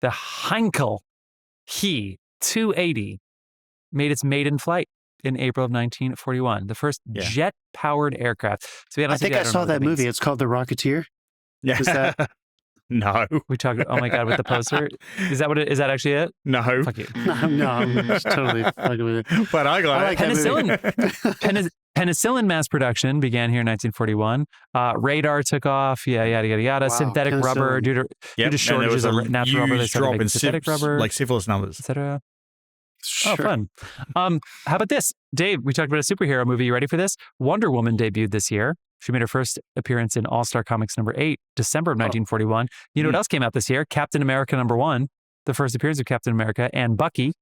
the Heinkel He 280, made its maiden flight in April of 1941. The first jet-powered aircraft. So I think I saw that movie. It's called The Rocketeer. Yeah. Is that? No. We talked. Oh my god, with the poster. Is that what? Is that actually it? No. Fuck you. No, I'm just totally fucking with it. But I got like penicillin. Penicillin mass production began here in 1941. Radar took off. Yada yada yada. Wow, synthetic rubber due to shortages of natural rubber. They started making synthetic rubber, like syphilis numbers, etc. Sure. Oh, fun. How about this, Dave? We talked about a superhero movie. You ready for this? Wonder Woman debuted this year. She made her first appearance in All-Star Comics #8, December of 1941. You know what else came out this year? Captain America #1, the first appearance of Captain America, and Bucky,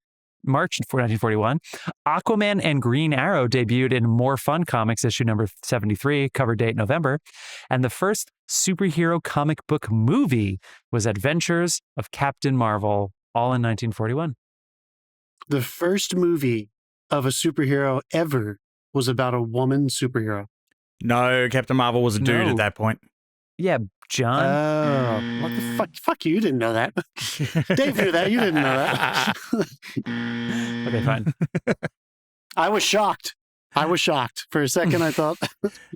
March 1941. Aquaman and Green Arrow debuted in More Fun Comics issue number 73, cover date November. And the first superhero comic book movie was Adventures of Captain Marvel, all in 1941. The first movie of a superhero ever was about a woman superhero. No, Captain Marvel was a dude at that point. Yeah, John. Oh, what the fuck? Fuck you! You didn't know that. Dave knew that. You didn't know that. Okay, fine. I was shocked. For a second, I thought.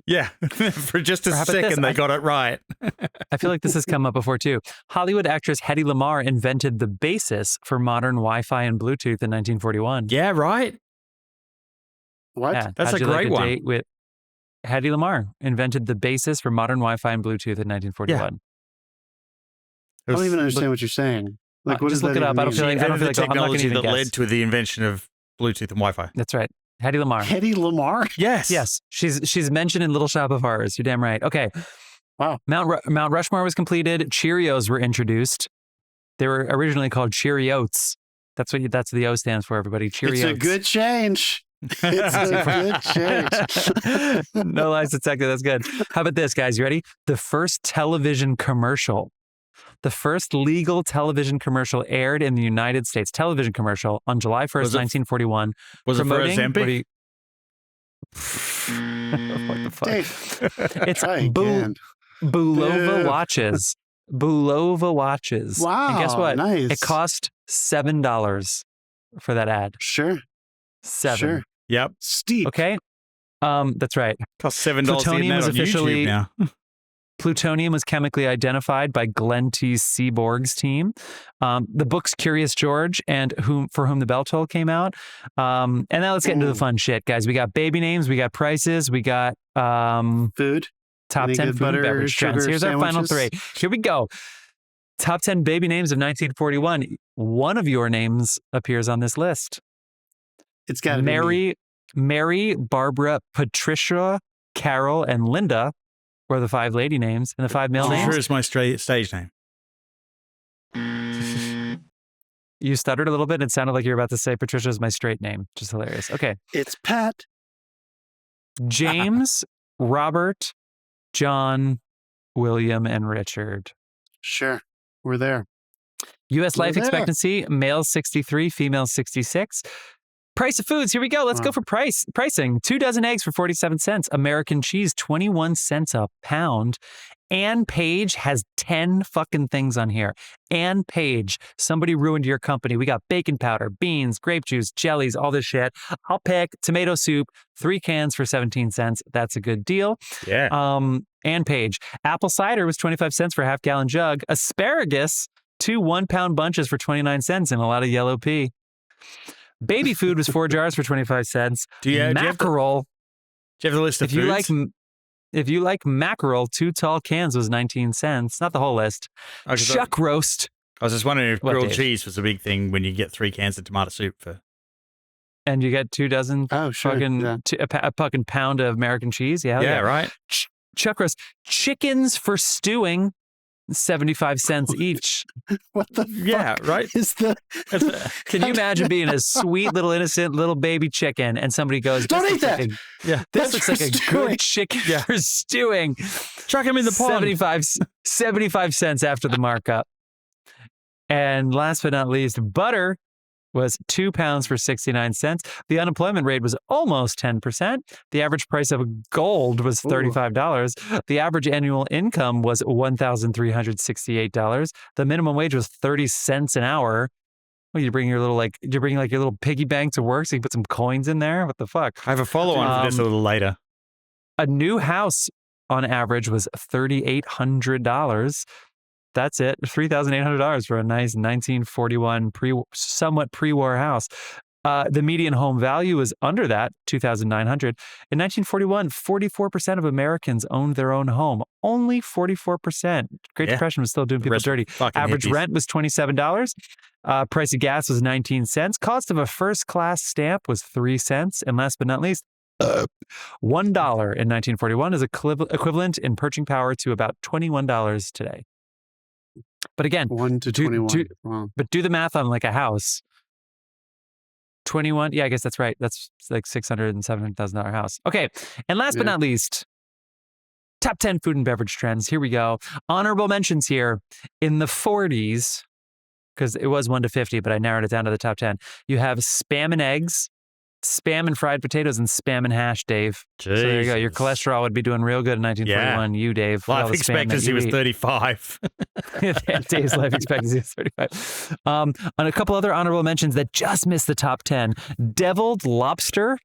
Yeah, for just a second, this? they got it right. I feel like this has come up before too. Hollywood actress Hedy Lamarr invented the basis for modern Wi-Fi and Bluetooth in 1941. Yeah, right. What? Yeah, That's a great one. Date with Hedy Lamarr invented the basis for modern Wi-Fi and Bluetooth in 1941. I don't even understand what you're saying. Like, what just does look that it up. even I don't feel mean? like The I'm not going to technology even that guess. led to the invention of Bluetooth and Wi-Fi. That's right. Hedy Lamarr. Hedy Lamarr? Yes. She's mentioned in Little Shop of Horrors. You're damn right. Okay. Wow. Mount Rushmore was completed. Cheerios were introduced. They were originally called Cheeriots. That's what the O stands for, everybody. Cheeriots. It's a good change. It's a good change. No lies detected. That's good. How about this, guys? You ready? The first television commercial. The first legal television commercial aired in the United States. Television commercial on July 1st, 1941. Was it for promoting- Ozempic? What the fuck? Dave, It's try again. Bulova Ew. watches. Bulova watches. Wow. And guess what? Nice. It cost $7 for that ad. Sure. 7. Sure. Yep. Steep. Okay. That's right. Cost $7 Plutonium was on officially- YouTube now. Plutonium was chemically identified by Glenn T. Seaborg's team. The books Curious George and For Whom the Bell Toll came out. And now let's get into the fun shit, guys. We got baby names, we got prices, we got Food. top Any 10 good food and butter, beverage trends. sugar Here's our final sandwiches? 3. Here we go. Top 10 baby names of 1941. One of your names appears on this list. It's got to be me. Mary, Barbara, Patricia, Carol, and Linda were the 5 lady names, and the 5 male Sure names. is my stage name. You stuttered a little bit, and it sounded like you were about to say Patricia is my straight name, which is hilarious. Okay. It's Pat. James, Robert, John, William, and Richard. Sure. We're there. U.S. life We're there. expectancy, male 63, female 66. Price of foods, here we go. Let's go for pricing. 2 dozen eggs for 47 cents. American cheese, 21 cents a pound. Ann Page has 10 fucking things on here. Ann Page, somebody ruined your company. We got baking powder, beans, grape juice, jellies, all this shit. I'll pick tomato soup, 3 cans for 17 cents. That's a good deal. Yeah. Ann Page. Apple cider was 25 cents for a half-gallon jug. Asparagus, 2 1-pound bunches for 29 cents and a lot of yellow pea. Baby food was 4 jars for 25 cents. Mackerel. Do you have the list of foods? If you like mackerel, 2 tall cans was 19 cents. Not the whole list. Shuck roast. I was just wondering if What, grilled Dave? cheese was a big thing when you get 3 cans of tomato soup for. And you get 2 dozen Oh, sure. fucking, Yeah. a fucking pound of American cheese. Yeah, hell Yeah, right. Chuck roast. Chickens for stewing, 75 cents each. What the fuck Yeah, right. is the... Can you imagine being a sweet little innocent little baby chicken and somebody goes, Don't "This eat looks that." like a- this looks That's like for a stewing. good chicken for stewing. Chuck him in the pond. 75 cents after the markup. And last but not least, butter was 2 pounds for 69 cents. The unemployment rate was almost 10%. The average price of gold was $35. The average annual income was $1,368. The minimum wage was 30 cents an hour. Well, you bring your little your little piggy bank to work so you can put some coins in there? What the fuck? I have a follow-on for this a little later. A new house on average was $3,800. That's it. $3,800 for a nice 1941 somewhat pre-war house. The median home value is under that, $2,900. In 1941, 44% of Americans owned their own home. Only 44%. Great Depression was still doing people dirty. Average rent was $27. Price of gas was 19 cents. Cost of a first-class stamp was 3 cents. And last but not least, $1 in 1941 is equivalent in purchasing power to about $21 today. But again, 1 to 21. Wow. But do the math on like a house. 21. Yeah, I guess that's right. That's like $600,000 and $700,000 house. Okay. And last but not least, top 10 food and beverage trends. Here we go. Honorable mentions here. In the 40s, because it was 1 to 50, but I narrowed it down to the top 10. You have Spam and eggs, Spam and fried potatoes, and Spam and hash, Dave. Jesus. So there you go. Your cholesterol would be doing real good in 1941. You, Dave. Life expectancy was 35. Dave's life expectancy was 35. On a couple other honorable mentions that just missed the top 10. Deviled lobster,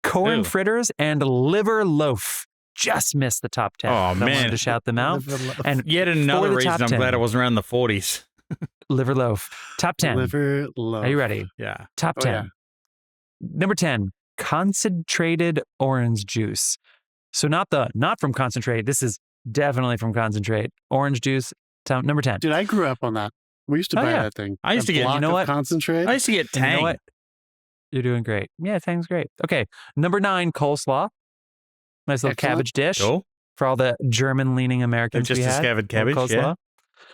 corn fritters, and liver loaf. Just missed the top 10. Oh, I man. wanted to shout them out. And yet another reason I'm glad I wasn't around the 40s. Liver loaf. Top 10. Liver loaf. Are you ready? Yeah. Top 10. Yeah. Number 10, concentrated orange juice. So not from concentrate. This is definitely from concentrate. Orange juice, number 10. Dude, I grew up on that. We used to buy that thing. I used to get, you know what? Concentrate. I used to get Tang. You know what? You're doing great. Yeah, Tang's great. Okay. Number 9, coleslaw. Nice little cabbage dish. Cool. For all the German-leaning Americans just discovered cabbage, coleslaw. yeah.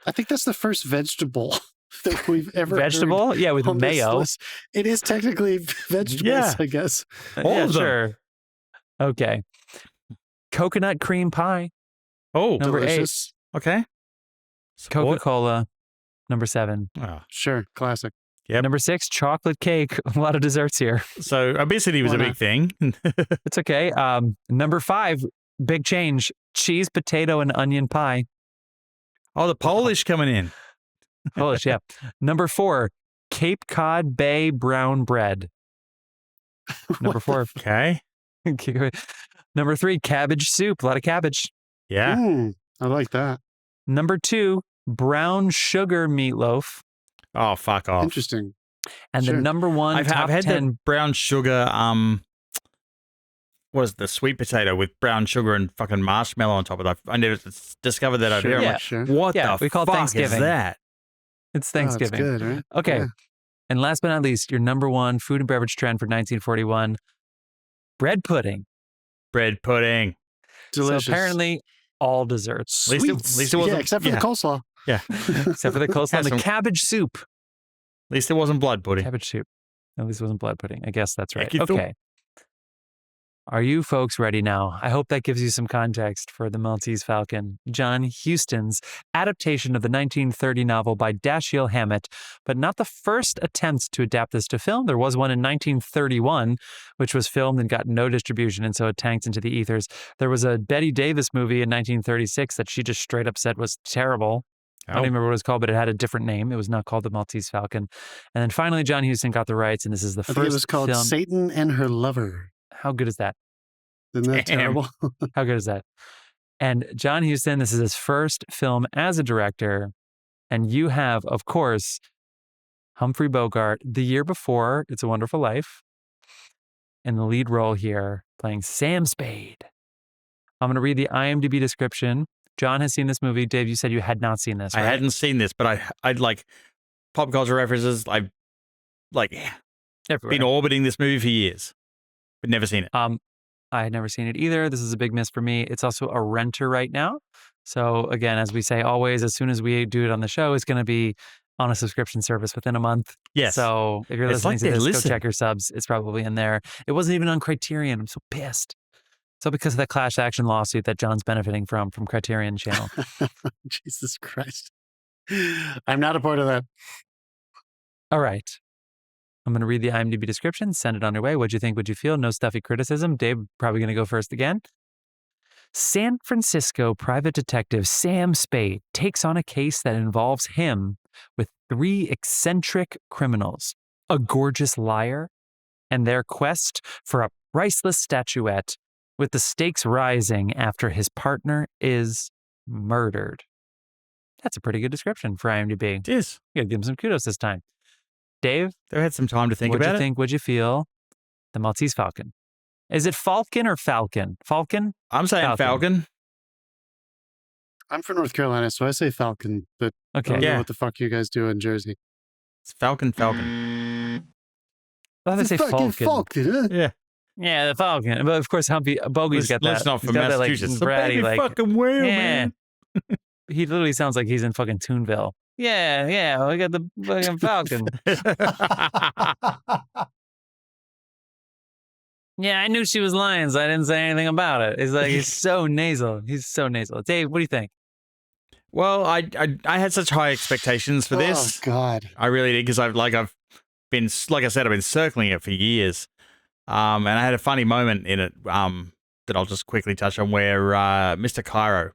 I think that's the first vegetable that we've ever Vegetable? Yeah, with mayo. It is technically vegetables, I guess. Yeah, sure. Okay. Coconut cream pie. Oh, Number delicious. 8. Okay. Coca-Cola. Number 7. Oh. Sure. Classic. Yep. Number 6, chocolate cake. A lot of desserts here. So obesity was a big thing. It's okay. Number 5, big change. Cheese, potato, and onion pie. Oh, the Polish coming in. Polish, yeah. Number 4, Cape Cod Bay brown bread. Number 4. Okay. Number 3, cabbage soup. A lot of cabbage. Yeah. I like that. Number 2, brown sugar meatloaf. Oh, fuck off. Interesting. And the number 1 I've had the brown sugar, was the sweet potato with brown sugar and fucking marshmallow on top of it. I never discovered that over here. Yeah. I'm like, Sure. what the we call it fuck Thanksgiving. is that? It's Thanksgiving. Oh, it's good, right? Okay. Yeah. And last but not least, your number 1 food and beverage trend for 1941, bread pudding. Bread pudding. Delicious. So apparently all desserts. At least it wasn't. Yeah, except for the coleslaw. Yeah. Except for the coleslaw and the cabbage soup. At least it wasn't blood pudding. Cabbage soup. At least it wasn't blood pudding. I guess that's right. Yeah, Okay. Are you folks ready now? I hope that gives you some context for the Maltese Falcon, John Huston's adaptation of the 1930 novel by Dashiell Hammett, but not the first attempt to adapt this to film. There was one in 1931, which was filmed and got no distribution, and so it tanked into the ethers. There was a Bette Davis movie in 1936 that she just straight up said was terrible. I don't even remember what it was called, but it had a different name. It was not called the Maltese Falcon. And then finally, John Huston got the rights, and this is the first I think it was called film. Satan and Her Lover. How good is that? Isn't that terrible? How good is that? And John Huston, this is his first film as a director. And you have, of course, Humphrey Bogart the year before It's a Wonderful Life in the lead role here playing Sam Spade. I'm going to read the IMDb description. John has seen this movie. Dave, you said you had not seen this, right? I hadn't seen this, but I'd like pop culture references. I've been orbiting this movie for years, but never seen it. I had never seen it either. This is a big miss for me. It's also a renter right now. So again, as we say always, as soon as we do it on the show, it's going to be on a subscription service within a month. Yes. So if you're listening to this, go check your subs. It's probably in there. It wasn't even on Criterion. I'm so pissed. So because of that class action lawsuit that John's benefiting from Criterion Channel. Jesus Christ. I'm not a part of that. All right. I'm going to read the IMDb description, send it on your way. What'd you think? What'd you feel? No stuffy criticism. Dave, probably going to go first again. San Francisco private detective Sam Spade takes on a case that involves him with 3 eccentric criminals, a gorgeous liar, and their quest for a priceless statuette, with the stakes rising after his partner is murdered. That's a pretty good description for IMDb. It is. You gotta give him some kudos this time. Dave, They had some time to think what'd about you think? What'd you feel? The Maltese Falcon. Is it Falcon or Falcon? Falcon? I'm saying Falcon. I'm from North Carolina, so I say Falcon, but Okay. I don't know what the fuck you guys do in Jersey. It's Falcon. I thought they say Falcon. Huh? Yeah. Yeah, the Falcon. But of course, Bogey's got that. Let's not He's from got that, Massachusetts. The bratty, baby fucking whale, man. He literally sounds like he's in fucking Toonville. Yeah, we got the fucking Falcon. Yeah, I knew she was lying, so I didn't say anything about it. It's like, he's so nasal. He's so nasal. Dave, what do you think? Well, I had such high expectations for this. Oh, God. I really did, because I've been, like I said, I've been circling it for years. And I had a funny moment in it that I'll just quickly touch on, where Mr. Cairo,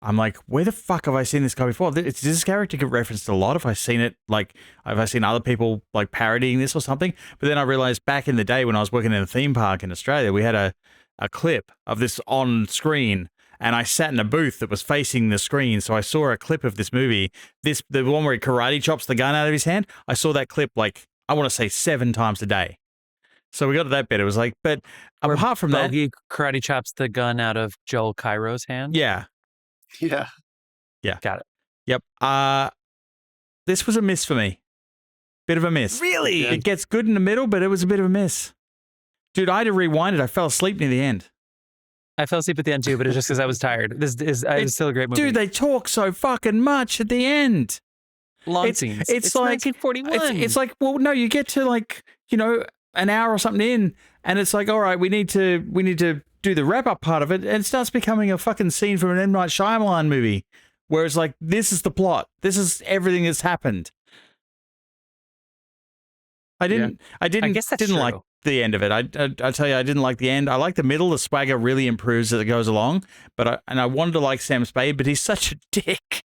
I'm like, where the fuck have I seen this guy before? This character get referenced a lot. Have I seen it? Like, have I seen other people like parodying this or something? But then I realized back in the day when I was working in a theme park in Australia, we had a clip of this on screen, and I sat in a booth that was facing the screen. So I saw a clip of this movie, the one where he karate chops the gun out of his hand. I saw that clip, like, I want to say 7 times a day. So we got to that bit. It was like, but apart from that, Bogey karate chops the gun out of Joel Cairo's hand. yeah. Yeah. Got it. Yep. This was a miss for me. Bit of a miss. Really? Yeah. It gets good in the middle, but it was a bit of a miss. Dude, I had to rewind it. I fell asleep near the end. I fell asleep at the end too, but it's just because I was tired. It's still a great movie. Dude, they talk so fucking much at the end. Long it's- scenes. it's like- 1941. It's like, well, no, you get to like, an hour or something in, and it's like, all right, we need to do the wrap up part of it, and it starts becoming a fucking scene from an M. Night Shyamalan movie, where it's like, this is the plot, this is everything that's happened. I guess that's true. like the end of it. I tell you, I didn't like the end. I like the middle. The swagger really improves as it goes along, but I wanted to like Sam Spade, but he's such a dick.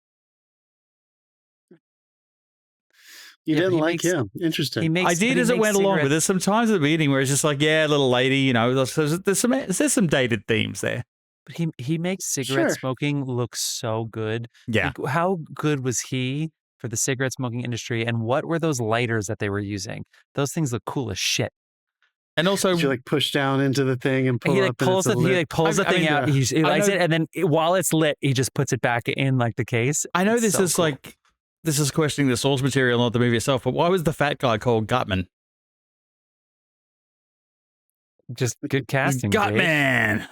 You Yeah, but didn't he like makes- him. Interesting. I did as it went along, but there's some times at the beginning where it's just like, yeah, little lady, there's some dated themes there. But he makes cigarette Sure. smoking look so good. Yeah. Like, how good was he for the cigarette smoking industry? And what were those lighters that they were using? Those things look cool as shit. And also, Did you like push down into the thing and pull He up? like pulls the thing out. He lights it, and then while it's lit, he just puts it back in like the case. I know It's this so is cool. like, this is questioning the source material, not the movie itself, but why was the fat guy called Gutman? Just good casting. Dave. Gutman!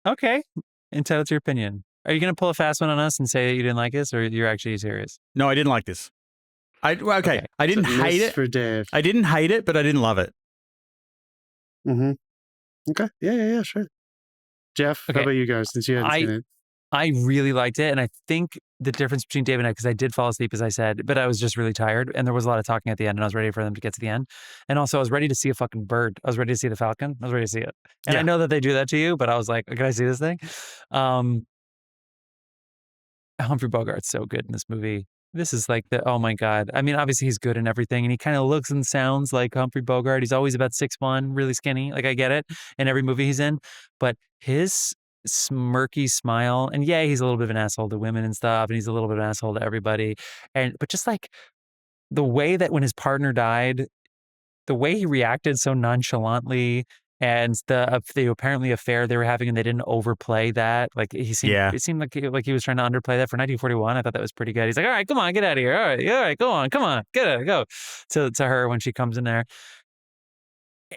Okay, entitled to your opinion. Are you going to pull a fast one on us and say that you didn't like this, or you're actually serious? No, I didn't like this. Okay. I didn't hate it. For Dave. I didn't hate it, but I didn't love it. Mm-hmm. Okay. Yeah, sure. Jeff, Okay. how about you guys, since you hadn't seen it? I really liked it, and I think the difference between Dave and I, because I did fall asleep, as I said, but I was just really tired, and there was a lot of talking at the end, and I was ready for them to get to the end. And also, I was ready to see a fucking bird. I was ready to see the falcon. I was ready to see it. And Yeah. I know that they do that to you, but I was like, can I see this thing? Humphrey Bogart's so good in this movie. This is like oh my God. I mean, obviously he's good in everything, and he kind of looks and sounds like Humphrey Bogart. He's always about 6'1", really skinny. Like, I get it in every movie he's in, but his smirky smile, and yeah, he's a little bit of an asshole to women and stuff, and he's a little bit of an asshole to everybody. But just like the way that when his partner died, the way he reacted so nonchalantly, and the apparently affair they were having, and they didn't overplay that. Like, it seemed like he was trying to underplay that for 1941. I thought that was pretty good. He's like, all right, come on, get out of here. All right, go on, come on, get out, go. To her when she comes in there.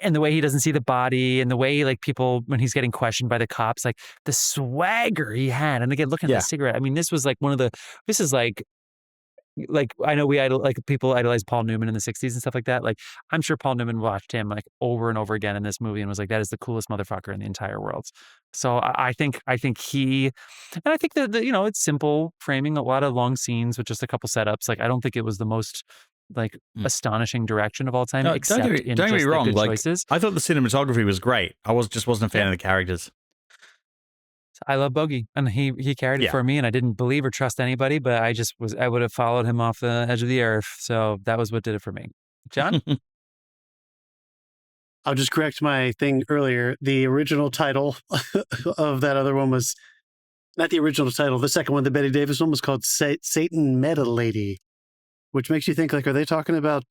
And the way he doesn't see the body, and the way like people, when he's getting questioned by the cops, like the swagger he had. And again, looking at the cigarette, I mean, this was like this is like I know people idolize Paul Newman in the 60s and stuff like that. Like, I'm sure Paul Newman watched him like over and over again in this movie and was like, that is the coolest motherfucker in the entire world. So I think he, and I think that it's simple framing, a lot of long scenes with just a couple setups. Like, I don't think it was the most astonishing direction of all time, No, except don't get me wrong. good Like, choices. I thought the cinematography was great. I just wasn't a fan of the characters. I love Bogey, and he carried it for me, and I didn't believe or trust anybody, but I would have followed him off the edge of the earth. So that was what did it for me. John? I'll just correct my thing earlier. The original title of that other one was not the original title. The second one, the Bette Davis one, was called Satan Meta Lady, which makes you think, like, are they talking about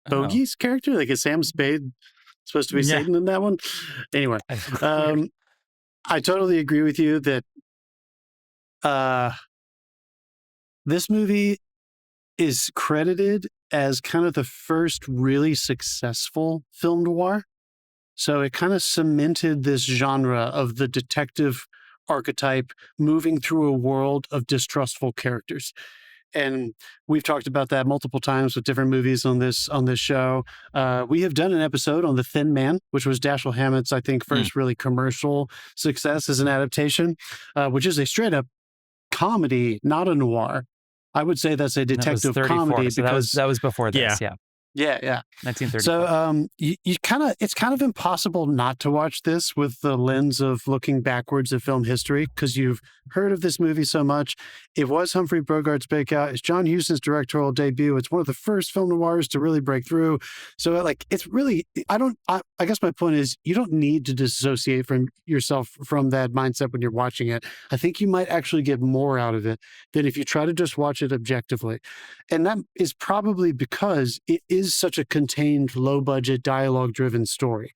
Bogey's character? Like, is Sam Spade supposed to be Satan in that one? Anyway, I totally agree with you that this movie is credited as kind of the first really successful film noir. So it kind of cemented this genre of the detective archetype moving through a world of distrustful characters. And we've talked about that multiple times with different movies on this show. We have done an episode on The Thin Man, which was Dashiell Hammett's, I think, first really commercial success as an adaptation, which is a straight up comedy, not a noir. I would say that's a detective comedy so because that was before this. Yeah. 1934. So it's kind of impossible not to watch this with the lens of looking backwards at film history, because you've heard of this movie so much. It was Humphrey Bogart's breakout. It's John Huston's directorial debut. It's one of the first film noirs to really break through. So like, it's really, I guess my point is, you don't need to disassociate from yourself from that mindset when you're watching it. I think you might actually get more out of it than if you try to just watch it objectively. And that is probably because it is such a contained, low-budget, dialogue-driven story.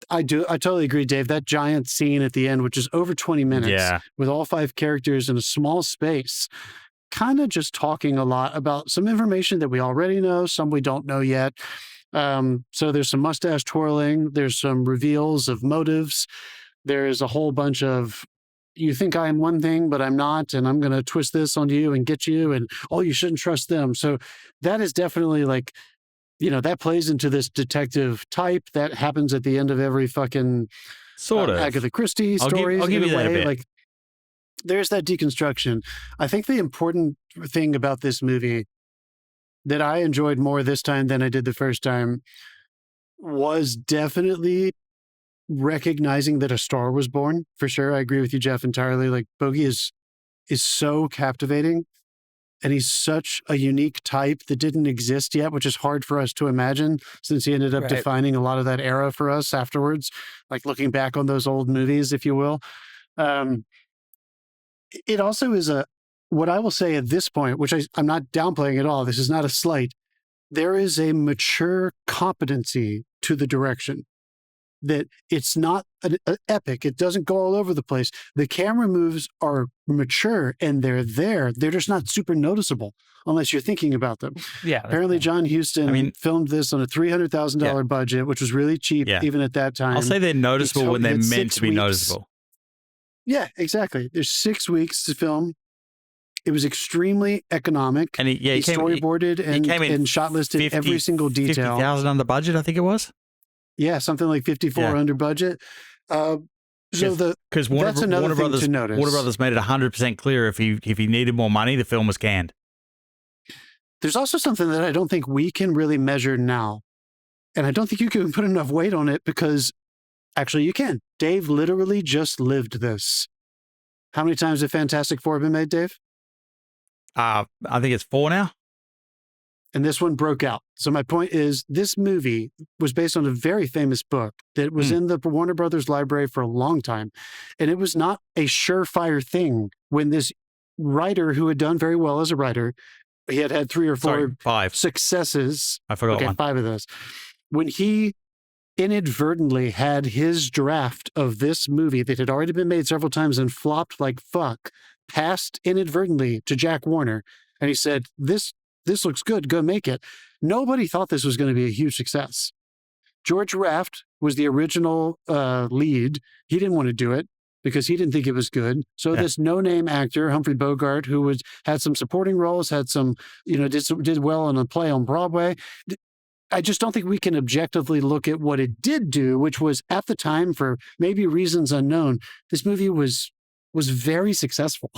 I totally agree, Dave. That giant scene at the end, which is over 20 minutes, with all 5 characters in a small space, kind of just talking a lot about some information that we already know, some we don't know yet. So there's some mustache twirling, there's some reveals of motives, there's a whole bunch of, you think I am one thing, but I'm not, and I'm going to twist this on you and get you, and you shouldn't trust them. So that is definitely like, that plays into this detective type that happens at the end of every fucking sort of Agatha Christie stories. I'll give you that a bit. Like, there's that deconstruction. I think the important thing about this movie that I enjoyed more this time than I did the first time was definitely recognizing that a star was born. For sure, I agree with you, Jeff, entirely. Like, Bogey is so captivating, and he's such a unique type that didn't exist yet, which is hard for us to imagine, since he ended up defining a lot of that era for us afterwards, like looking back on those old movies, if you will. It also is what I will say at this point, which I'm not downplaying at all, this is not a slight, there is a mature competency to the direction. That it's not an epic. It doesn't go all over the place. The camera moves are mature, and they're there. They're just not super noticeable unless you're thinking about them. Yeah. Apparently, John Huston filmed this on a $300,000 budget, which was really cheap even at that time. I'll say they're noticeable when they're meant to be noticeable. Yeah, exactly. There's 6 weeks to film. It was extremely economic. And he storyboarded and shot listed every single detail. 50,000 on the budget, I think it was. Yeah, something like 54 under budget. Because that's another thing to notice. Warner Brothers made it 100% clear if he needed more money, the film was canned. There's also something that I don't think we can really measure now. And I don't think you can put enough weight on it, because actually you can. Dave literally just lived this. How many times have Fantastic Four been made, Dave? I think it's 4 now. And this one broke out. So my point is, this movie was based on a very famous book that was in the Warner Brothers library for a long time. And it was not a surefire thing when this writer, who had done very well as a writer, he had 3 or 4 5 successes. I forgot one. 5 of those. When he inadvertently had his draft of this movie that had already been made several times and flopped like fuck, passed inadvertently to Jack Warner. And he said, this looks good, go make it. Nobody thought this was going to be a huge success. George Raft was the original lead. He didn't want to do it because he didn't think it was good. So this no-name actor, Humphrey Bogart, who had some supporting roles, had some, did well on a play on Broadway. I just don't think we can objectively look at what it did do, which was, at the time, for maybe reasons unknown, this movie was very successful.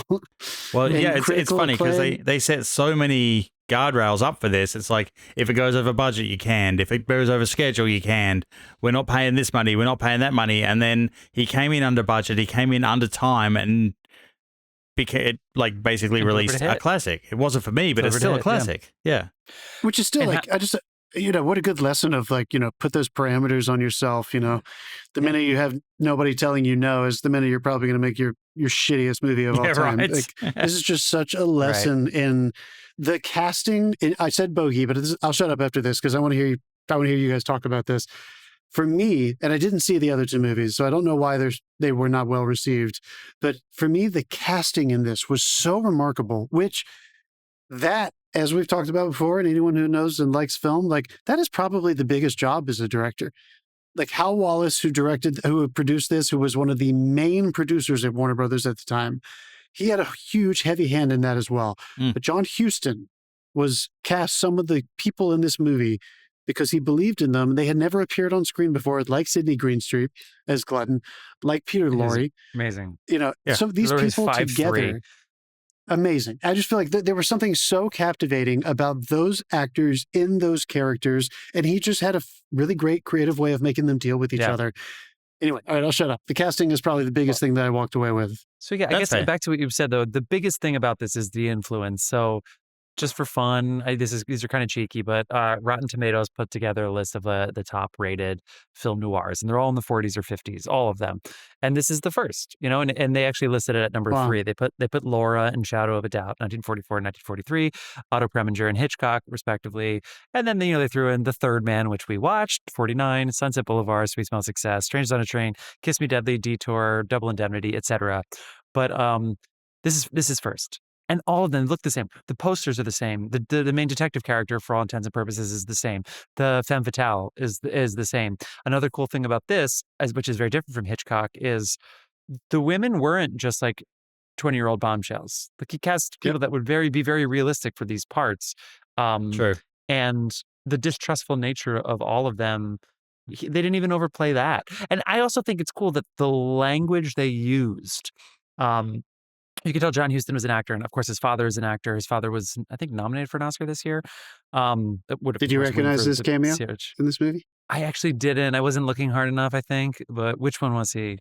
Well, it's funny because they set so many guardrails up for this. It's like, if it goes over budget, you can. If it goes over schedule, you can. We're not paying this money. We're not paying that money. And then he came in under budget. He came in under time and basically released a classic. It wasn't for me, but it's still a classic. Yeah. Which is still what a good lesson of put those parameters on yourself. The minute you have nobody telling you no is the minute you're probably going to make your shittiest movie of all time. Right. This is just such a lesson in the casting. I said bogey, but I'll shut up after this because I want to hear you guys talk about this. For me, and I didn't see the other two movies, so I don't know why they were not well received. But for me, the casting in this was so remarkable, as we've talked about before, and anyone who knows and likes film, that is probably the biggest job as a director. Hal Wallace, who produced this, who was one of the main producers at Warner Brothers at the time, he had a huge, heavy hand in that as well. But John Huston cast some of the people in this movie because he believed in them. They had never appeared on screen before, like Sidney Greenstreet as Glutton, like Peter Lorre. Amazing. So these people together, amazing. I just feel like there was something so captivating about those actors in those characters, and he just had a really great creative way of making them deal with each other. Anyway, all right, I'll shut up. The casting is probably the biggest thing that I walked away with. So I guess back to what you said, though, the biggest thing about this is the influence. So just for fun, these are kind of cheeky, but Rotten Tomatoes put together a list of the top-rated film noirs, and they're all in the 40s or 50s, all of them. And this is the first, and they actually listed it at number 3. They put Laura and Shadow of a Doubt, 1944 and 1943, Otto Preminger and Hitchcock, respectively. And then they threw in The Third Man, which we watched, 49, Sunset Boulevard, Sweet Smell of Success, Strangers on a Train, Kiss Me Deadly, Detour, Double Indemnity, etc. But this is first. And all of them look the same. The posters are the same. The main detective character, for all intents and purposes, is the same. The femme fatale is the same. Another cool thing about this, which is very different from Hitchcock, is the women weren't just 20-year-old bombshells. He cast people that would be very realistic for these parts. True. And the distrustful nature of all of them, they didn't even overplay that. And I also think it's cool that the language they used. You can tell John Huston was an actor, and of course his father is an actor. His father was, I think, nominated for an Oscar this year. Did you recognize his cameo in this movie? I actually didn't. I wasn't looking hard enough, I think. But which one was he?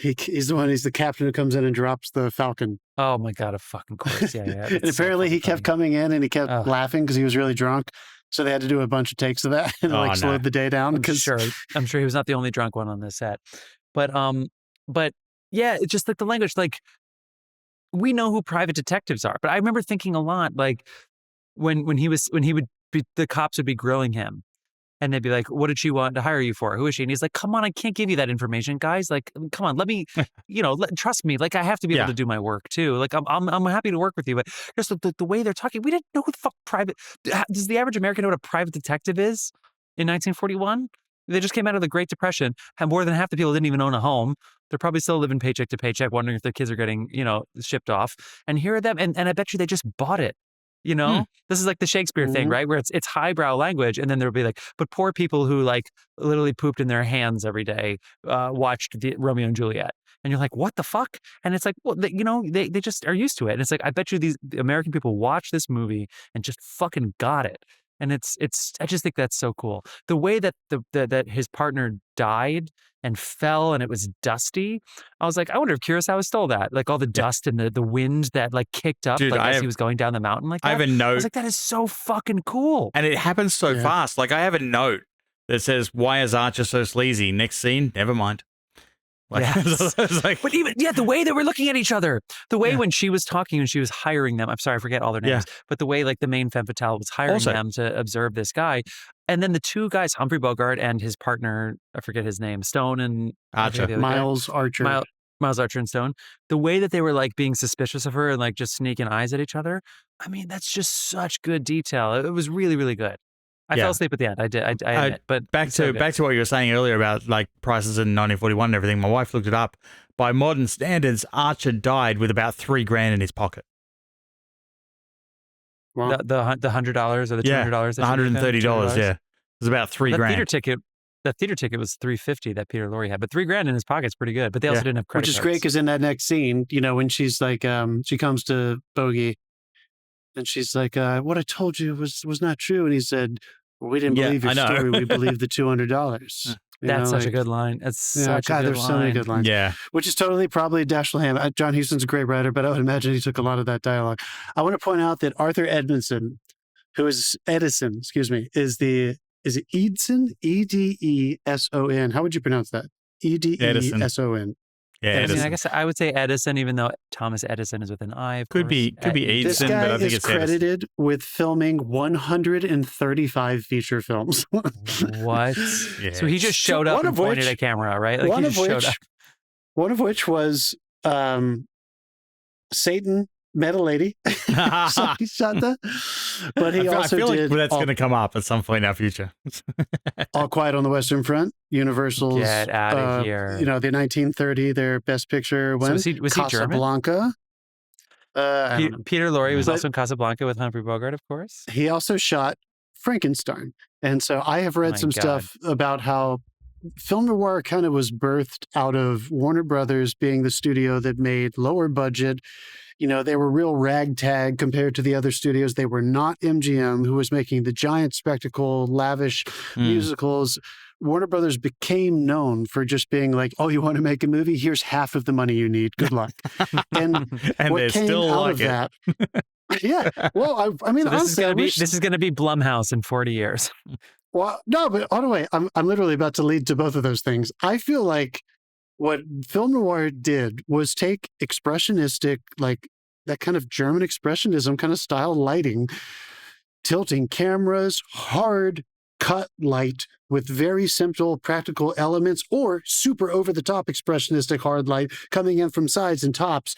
He's the captain who comes in and drops the Falcon. Oh my God, of fucking course. Yeah. And apparently he kept coming in and he kept laughing because he was really drunk. So they had to do a bunch of takes of that and slowed the day down. I'm sure he was not the only drunk one on this set. But yeah, it's just the language, we know who private detectives are, but I remember thinking a lot, when the cops would be grilling him, and they'd be like, "What did she want to hire you for? Who is she?" And he's like, "Come on, I can't give you that information, guys. Come on, let me, trust me. I have to be able to do my work too. I'm happy to work with you, but just the way they're talking, we didn't know who the fuck private. Does the average American know what a private detective is in 1941? They just came out of the Great Depression, and more than half the people didn't even own a home. They're probably still living paycheck to paycheck, wondering if their kids are getting, shipped off. And here are them, and I bet you they just bought it. This is like the Shakespeare thing, right? Where it's highbrow language, and then there'll be but poor people who literally pooped in their hands every day watched the Romeo and Juliet, and you're like, what the fuck? And it's they just are used to it. And it's I bet you the American people watch this movie and just fucking got it. And I just think that's so cool. The way that that his partner died and fell and it was dusty. I was like, I wonder if Kurosawa stole that. All the dust and the wind that kicked up as he was going down the mountain like that. I have a note. I was like, that is so fucking cool. And it happens so fast. I have a note that says, why is Archer so sleazy? Next scene, never mind. Yes. But even the way they were looking at each other, the way when she was talking and she was hiring them, I'm sorry, I forget all their names, but the way the main femme fatale was hiring them to observe this guy, and then the two guys, Humphrey Bogart and his partner, I forget his name, Stone and Miles Archer. Miles Archer and Stone, the way that they were being suspicious of her and just sneaking eyes at each other. I mean, that's just such good detail. It was really, really good. I fell asleep at the end. I did. I admit. But back to what you were saying earlier about prices in 1941 and everything. My wife looked it up. By modern standards, Archer died with about $3,000 in his pocket. Well, the $100 or the $200. $130. Yeah, it was about $3,000. That theater ticket was $350 that Peter Lorre had, but $3,000 in his pocket's pretty good. But they also didn't have credit cards. Which is cards. great because in that next scene, when she's she comes to Bogey. And she's like, what I told you was not true. And he said, we didn't believe your story. We believed the $200. That's such a good line. It's such a good there's line. So many good lines. Yeah. Which is totally probably Dashiell Hammett. John Huston's a great writer, but I would imagine he took a lot of that dialogue. I want to point out that Arthur Edmondson, who is Edison, is it Edson? Edeson. How would you pronounce that? Edeson. Yeah, I mean, I guess I would say Edison, even though Thomas Edison is with an I. Of could course. be Edison, this guy but I think is it's credited with filming 135 feature films. What? Yeah. So he just showed up and pointed at camera, right? Like one of which was Satan met a lady. So he shot that. But he also I feel did like that's going to come up at some point in our future. All Quiet on the Western Front, Universal's. Get out of here. The 1930, their best picture win. So was he German? Casablanca. Peter Lorre was also in Casablanca with Humphrey Bogart, of course. He also shot Frankenstein. And so I have read some stuff about how film noir kind of was birthed out of Warner Brothers being the studio that made lower budget. They were real ragtag compared to the other studios. They were not MGM, who was making the giant spectacle, lavish musicals. Warner Brothers became known for just being like, oh, you want to make a movie? Here's half of the money you need. Good luck. And what came out of that... Yeah. Well, I mean, so this is going to be Blumhouse in 40 years. Well, no, but on the way, I'm literally about to lead to both of those things. I feel like what film noir did was take expressionistic, like that kind of German expressionism kind of style lighting, tilting cameras, hard cut light with very simple practical elements, or super over the top expressionistic hard light coming in from sides and tops.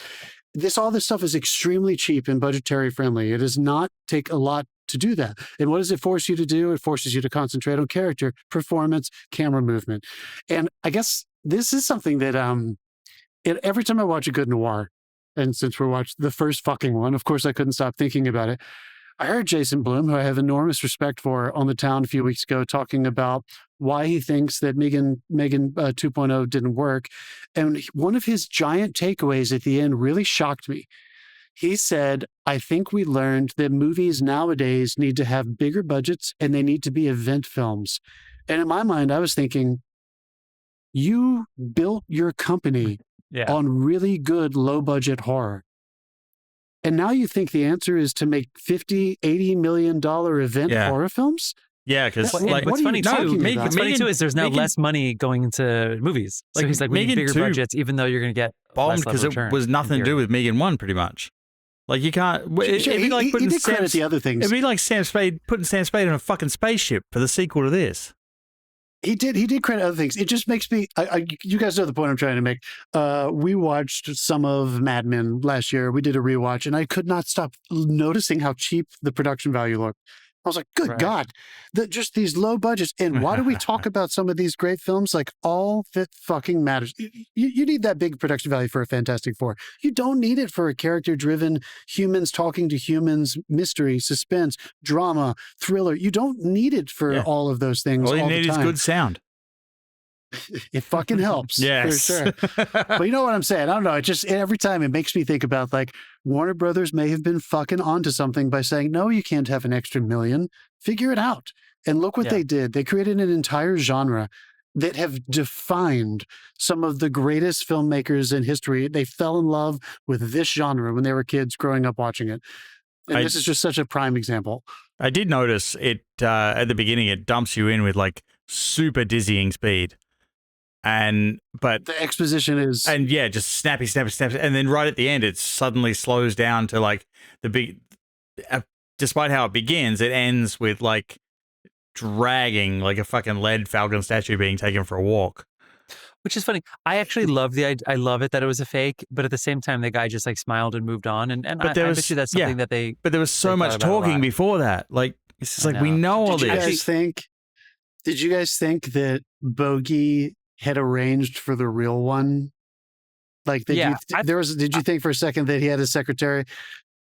All this stuff is extremely cheap and budgetary friendly. It does not take a lot to do that. And what does it force you to do? It forces you to concentrate on character, performance, camera movement. And I guess this is something that every time I watch a good noir, and since we're watching the first fucking one, of course I couldn't stop thinking about it. I heard Jason Blum, who I have enormous respect for, on the town a few weeks ago, talking about why he thinks that Megan 2.0 didn't work. And one of his giant takeaways at the end really shocked me. He said, I think we learned that movies nowadays need to have bigger budgets and they need to be event films. And in my mind, I was thinking, you built your company on really good low-budget horror. And now you think the answer is to make $50, $80 million event horror films? Yeah, because what's funny too is there's now less money going into movies. So he's like, we need bigger budgets, even though you're going to get bombed because it was nothing to do with Megan 1, pretty much. Like you can't. It'd be like he did credit the other things. It'd be like putting Sam Spade in a fucking spaceship for the sequel to this. He did credit other things. It just makes me, you guys know the point I'm trying to make. We watched some of Mad Men last year. We did a rewatch, and I could not stop noticing how cheap the production value looked. I was like, good God, just these low budgets. And why do we talk about some of these great films? Like, all that fucking matters. You need that big production value for a Fantastic Four. You don't need it for a character-driven, humans talking to humans, mystery, suspense, drama, thriller. You don't need it for all of those things all the time. All you need is good sound. It fucking helps. Yes. For sure. But you know what I'm saying? I don't know. Every time it makes me think about, like, Warner Brothers may have been fucking onto something by saying, no, you can't have an extra million. Figure it out. And look what they did. They created an entire genre that have defined some of the greatest filmmakers in history. They fell in love with this genre when they were kids growing up watching it. And this is just such a prime example. I did notice it at the beginning, it dumps you in with like super dizzying speed. But the exposition is, and just snappy, and then right at the end, it suddenly slows down to like the big. Despite how it begins, it ends with like dragging like a fucking lead Falcon statue being taken for a walk. Which is funny. I actually love I love it that it was a fake, but at the same time, the guy just like smiled and moved on. And I bet you that's something that they. But there was so much talking before that. Like it's just like we know all this. Did you guys think that Bogey had arranged for the real one? Like, did you think for a second that he had his secretary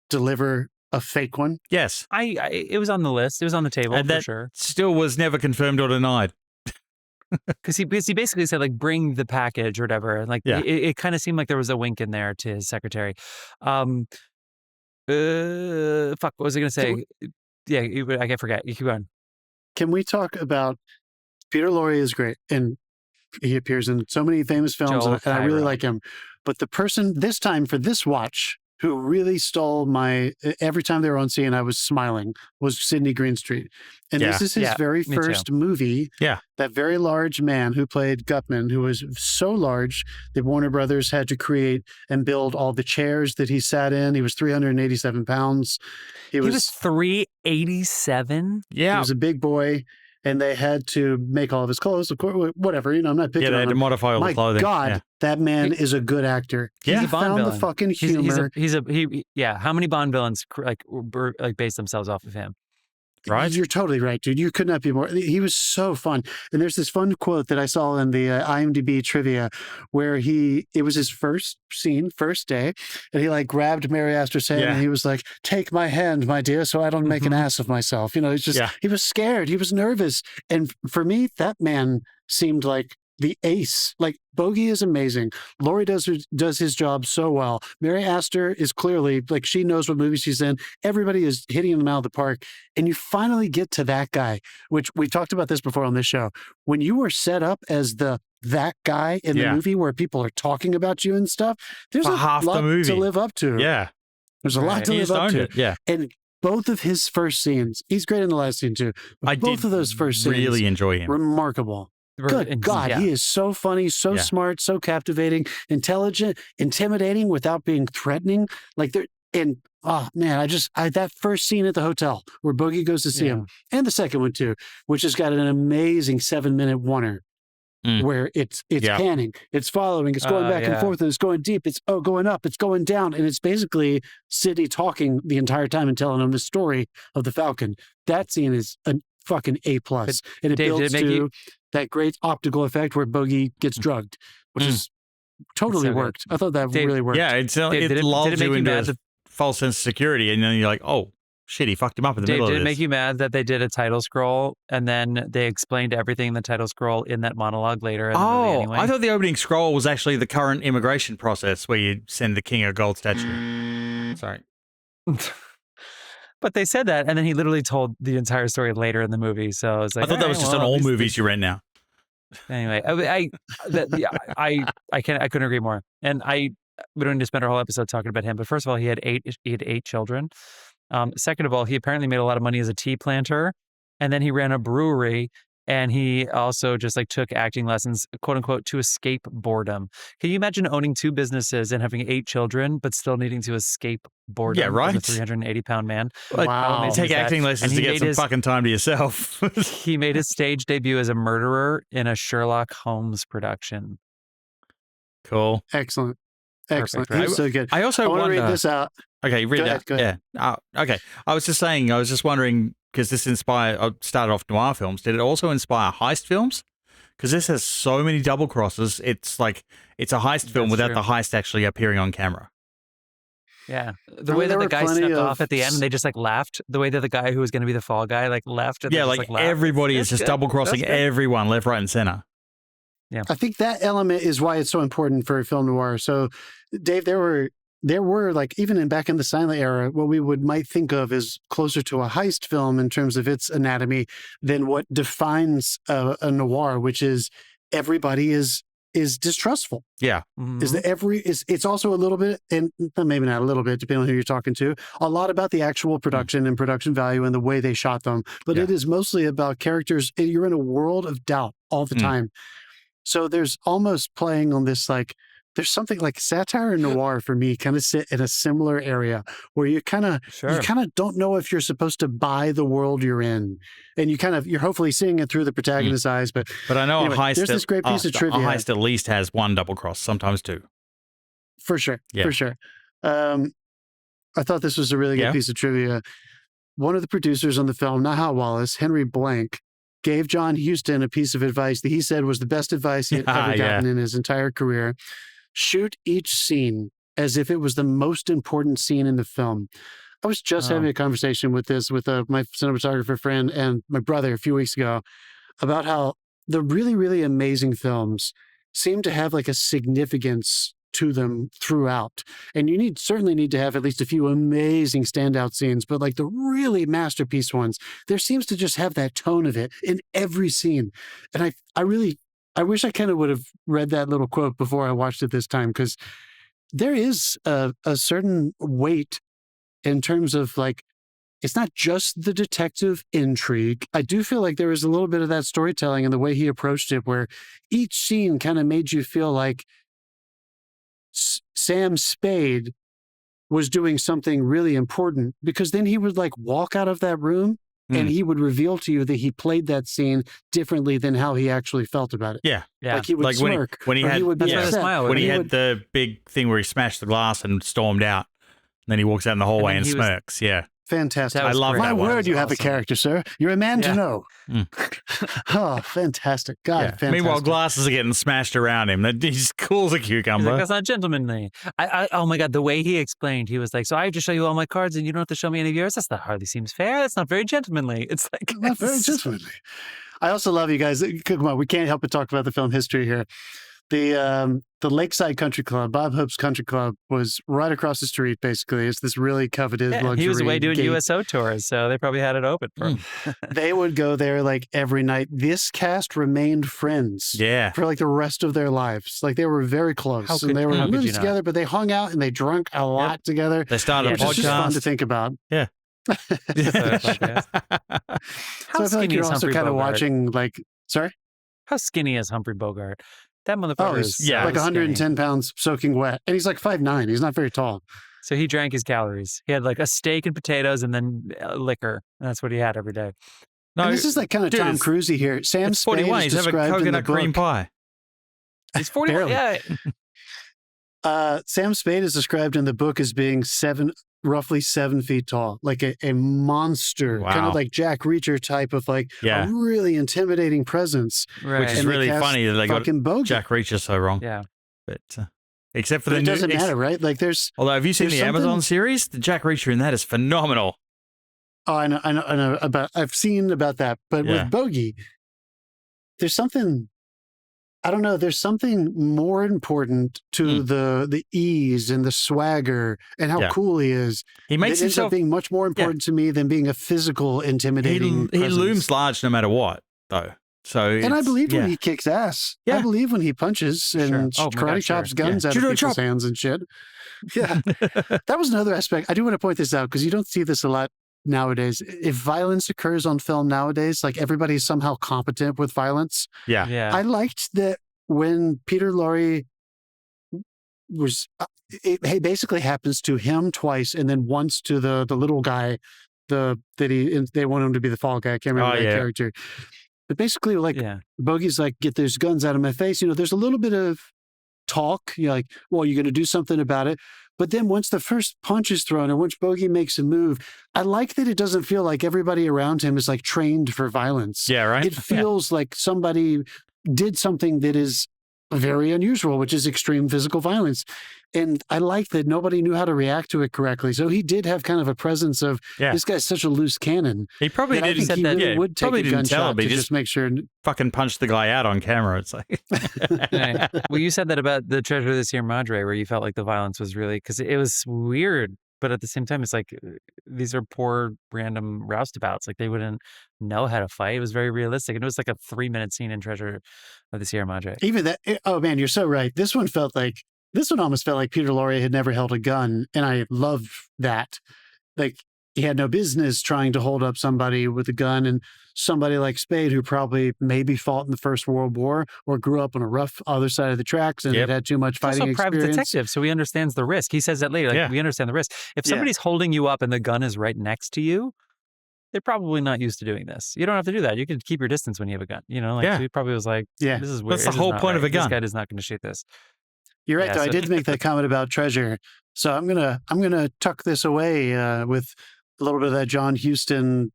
deliver a fake one? Yes. It was on the list. It was on the table, and for sure. Still was never confirmed or denied. Because he basically said, like, bring the package or whatever. Like, it kind of seemed like there was a wink in there to his secretary. Fuck, what was I going to say? Yeah, I forget. You keep going. Can we talk about Peter Lorre is great, and he appears in so many famous films, and I really like him. But the person this time for this watch who really stole my, every time they were on scene, I was smiling, was Sidney Greenstreet. And this is his very first movie. Yeah. That very large man who played Gutman, who was so large that Warner Brothers had to create and build all the chairs that he sat in. He was 387 pounds. He was 387? Yeah. He was a big boy. And they had to make all of his clothes, of course, whatever. You know, I'm not picking on him. Yeah, they had to modify all the clothing. My God, that man is a good actor. He's he a Bond found villain. The fucking humor. How many Bond villains like base themselves off of him? Right? You're totally right, dude. You could not be more. He was so fun. And there's this fun quote that I saw in the IMDb trivia where it was his first scene, first day, and he like grabbed Mary Astor's hand and he was like, "Take my hand, my dear, so I don't make an ass of myself." You know, it's just, he was scared. He was nervous. And for me, that man seemed like the ace. Like, Bogey is amazing. Lorre does his job so well. Mary Astor is clearly, like, she knows what movie she's in. Everybody is hitting them out of the park. And you finally get to that guy, which we've talked about this before on this show. When you were set up as that guy in the movie where people are talking about you and stuff, there's a lot to live up to. Yeah. There's a lot to live up to. Yeah. And both of his first scenes, he's great in the last scene too. Both of those first scenes, really enjoy him. Remarkable. Good God, he is so funny, so smart, so captivating, intelligent, intimidating without being threatening. Like that first scene at the hotel where Bogey goes to see him, and the second one too, which has got an amazing 7-minute oneer where it's panning, it's following, it's going back and forth, and it's going deep, it's going up, it's going down, and it's basically Sidney talking the entire time and telling him the story of the Falcon. That scene is a fucking A+, and it builds to that great optical effect where Bogey gets drugged, which is totally worked. I thought that really worked. Yeah, it lulls you into a false sense of security, and then you're like, oh, shit, he fucked him up in the middle of this. Did it make you mad that they did a title scroll and then they explained everything in the title scroll in that monologue later in the movie anyway? I thought the opening scroll was actually the current immigration process where you send the king a gold statue. Sorry. But they said that, and then he literally told the entire story later in the movie. So I was like, I thought that was just on all movies you rent now. Anyway, I couldn't agree more. And we don't need to spend our whole episode talking about him. But first of all, he had eight children. Second of all, he apparently made a lot of money as a tea planter, and then he ran a brewery. And he also just like took acting lessons, quote unquote, to escape boredom. Can you imagine owning 2 businesses and having 8 children, but still needing to escape boredom? Yeah, right. As a 380-pound man. Wow. You take acting lessons to get some fucking time to yourself. He made his stage debut as a murderer in a Sherlock Holmes production. Cool. Excellent. Perfect, Right? He was so good. I also want to read this out. Okay, read that. Go ahead. Yeah. Okay. I was just wondering, because this started off noir films. Did it also inspire heist films? Because this has so many double crosses. It's like, it's a heist film without the heist actually appearing on camera. Yeah. The way that the guy snuck off at the end and they just like laughed. The way that the guy who was going to be the fall guy like left. And like everybody is just double crossing everyone left, right, and center. Yeah. I think that element is why it's so important for film noir. So, Dave, there were like, even back in the silent era, what we might think of is closer to a heist film in terms of its anatomy than what defines a noir, which is everybody is distrustful. Yeah. Mm-hmm. It's also a little bit, and maybe not a little bit, depending on who you're talking to, a lot about the actual production and production value and the way they shot them. But it is mostly about characters. You're in a world of doubt all the time. So there's almost playing on this, like, there's something like satire and noir for me kind of sit in a similar area where you kind of don't know if you're supposed to buy the world you're in, and you're hopefully seeing it through the protagonist's eyes. But I know anyway, a heist. There's this great piece of trivia. A heist at least has 1 double cross, sometimes 2. For sure. I thought this was a really good piece of trivia. One of the producers on the film, Naha Wallace, Henry Blanke, gave John Huston a piece of advice that he said was the best advice he had ever gotten in his entire career. Shoot each scene as if it was the most important scene in the film. I was just having a conversation with my cinematographer friend and my brother a few weeks ago about how the really, really amazing films seem to have like a significance to them throughout. And you certainly need to have at least a few amazing standout scenes, but like the really masterpiece ones, there seems to just have that tone of it in every scene. And I wish I kind of would have read that little quote before I watched it this time, because there is a certain weight in terms of like, it's not just the detective intrigue. I do feel like there was a little bit of that storytelling and the way he approached it, where each scene kind of made you feel like Sam Spade was doing something really important, because then he would like walk out of that room and he would reveal to you that he played that scene differently than how he actually felt about it. Yeah. Like he would smirk. When he had the big thing where he smashed the glass and stormed out. Then he walks out in the hallway and smirks. Yeah. Fantastic. I love My that one. word, you have a character, sir. You're a man to know. Oh, fantastic. God, fantastic. Meanwhile, glasses are getting smashed around him. He's cool as a cucumber. He's like, that's not gentlemanly. Oh my God, the way he explained, he was like, so I have to show you all my cards and you don't have to show me any of yours? That's not hardly seems fair. That's not very gentlemanly. It's like... Not very gentlemanly. I also love you guys. Come on, we can't help but talk about the film history here. The Lakeside Country Club, Bob Hope's country club, was right across the street, basically. It's this really coveted luxury. He was away doing USO tours, so they probably had it open for him. They would go there like every night. This cast remained friends for like the rest of their lives. Like they were very close. And they were living together, but they hung out and they drank a lot together. They started a podcast. It's just fun to think about. Yeah. So I feel like you're also kind of watching like, sorry? How skinny is Humphrey Bogart? That motherfucker is like 110 skinny. pounds soaking wet. And he's like 5'9". He's not very tall. So he drank his calories. He had like a steak and potatoes and then liquor. And that's what he had every day. No, and this is like kind of Tom Cruise-y here. Sam Spade is He's having described in the coconut cream book. pie. He's 41. Yeah. Sam Spade is described in the book as being roughly 7 feet tall, like a monster, kind of like Jack Reacher type of like a really intimidating presence. Right. Which is really funny that they got Jack Reacher so wrong. Yeah. But except for the it doesn't matter, right? Like although have you seen the Amazon series? The Jack Reacher in that is phenomenal. Oh, I know I've seen about that. But with Bogey, there's something, I don't know, there's something more important to the ease and the swagger and how cool he is. He makes himself up being much more important to me than being a physical, intimidating He looms large no matter what, though. And I believe when he kicks ass. Yeah. I believe when he punches and karate chops guns out of people's hands and shit. Yeah. That was another aspect. I do want to point this out because you don't see this a lot nowadays. If violence occurs on film nowadays, like everybody's somehow competent with violence. Yeah. I liked that when Peter Lorre was, it basically happens to him twice and then once to the little guy, they want him to be the fall guy. I can't remember that character. But basically, like, Bogey's like, get those guns out of my face. You know, there's a little bit of talk. You're like, well, you're going to do something about it. But then once the first punch is thrown or once Bogey makes a move, I like that it doesn't feel like everybody around him is like trained for violence. Yeah, right. It feels like somebody did something that is very unusual, which is extreme physical violence. And I like that nobody knew how to react to it correctly. So he did have kind of a presence of, this guy's such a loose cannon. He probably didn't say that. He would take a gunshot to just make sure. Fucking punch the guy out on camera. It's like. Well, you said that about the Treasure of the Sierra Madre, where you felt like the violence was really, because it was weird. But at the same time, it's like, these are poor random roustabouts. Like they wouldn't know how to fight. It was very realistic. And it was like a 3-minute scene in Treasure of the Sierra Madre. Even that, oh man, you're so right. This one almost felt like Peter Lorre had never held a gun. And I loved that. Like he had no business trying to hold up somebody with a gun, and somebody like Spade, who probably maybe fought in the First World War or grew up on a rough other side of the tracks and had too much fighting experience. Also a private detective, so he understands the risk. He says that later. Like, we understand the risk. If somebody's holding you up and the gun is right next to you, they're probably not used to doing this. You don't have to do that. You can keep your distance when you have a gun. You know, like so he probably was like, this is weird. That's the whole point of a gun. This guy is not going to shoot this. You're right, though. I did make that comment about Treasure. So I'm gonna tuck this away with a little bit of that John Huston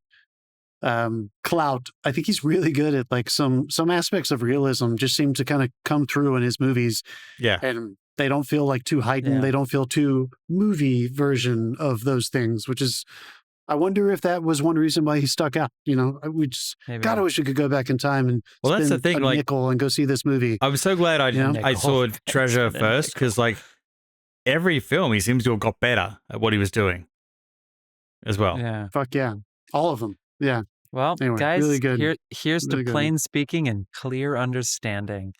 clout. I think he's really good at like some aspects of realism just seem to kind of come through in his movies. Yeah. And they don't feel like too heightened. They don't feel too movie version of those things, which is I wonder if that was one reason why he stuck out. We just, God, I wish we could go back in time and spend that's the thing, a nickel and go see this movie. I'm so glad I saw Treasure first, because like every film he seems to have got better at what he was doing as well. Yeah. Fuck yeah. All of them. Yeah. Well, anyway, guys, really good. Here's really to plain speaking and clear understanding.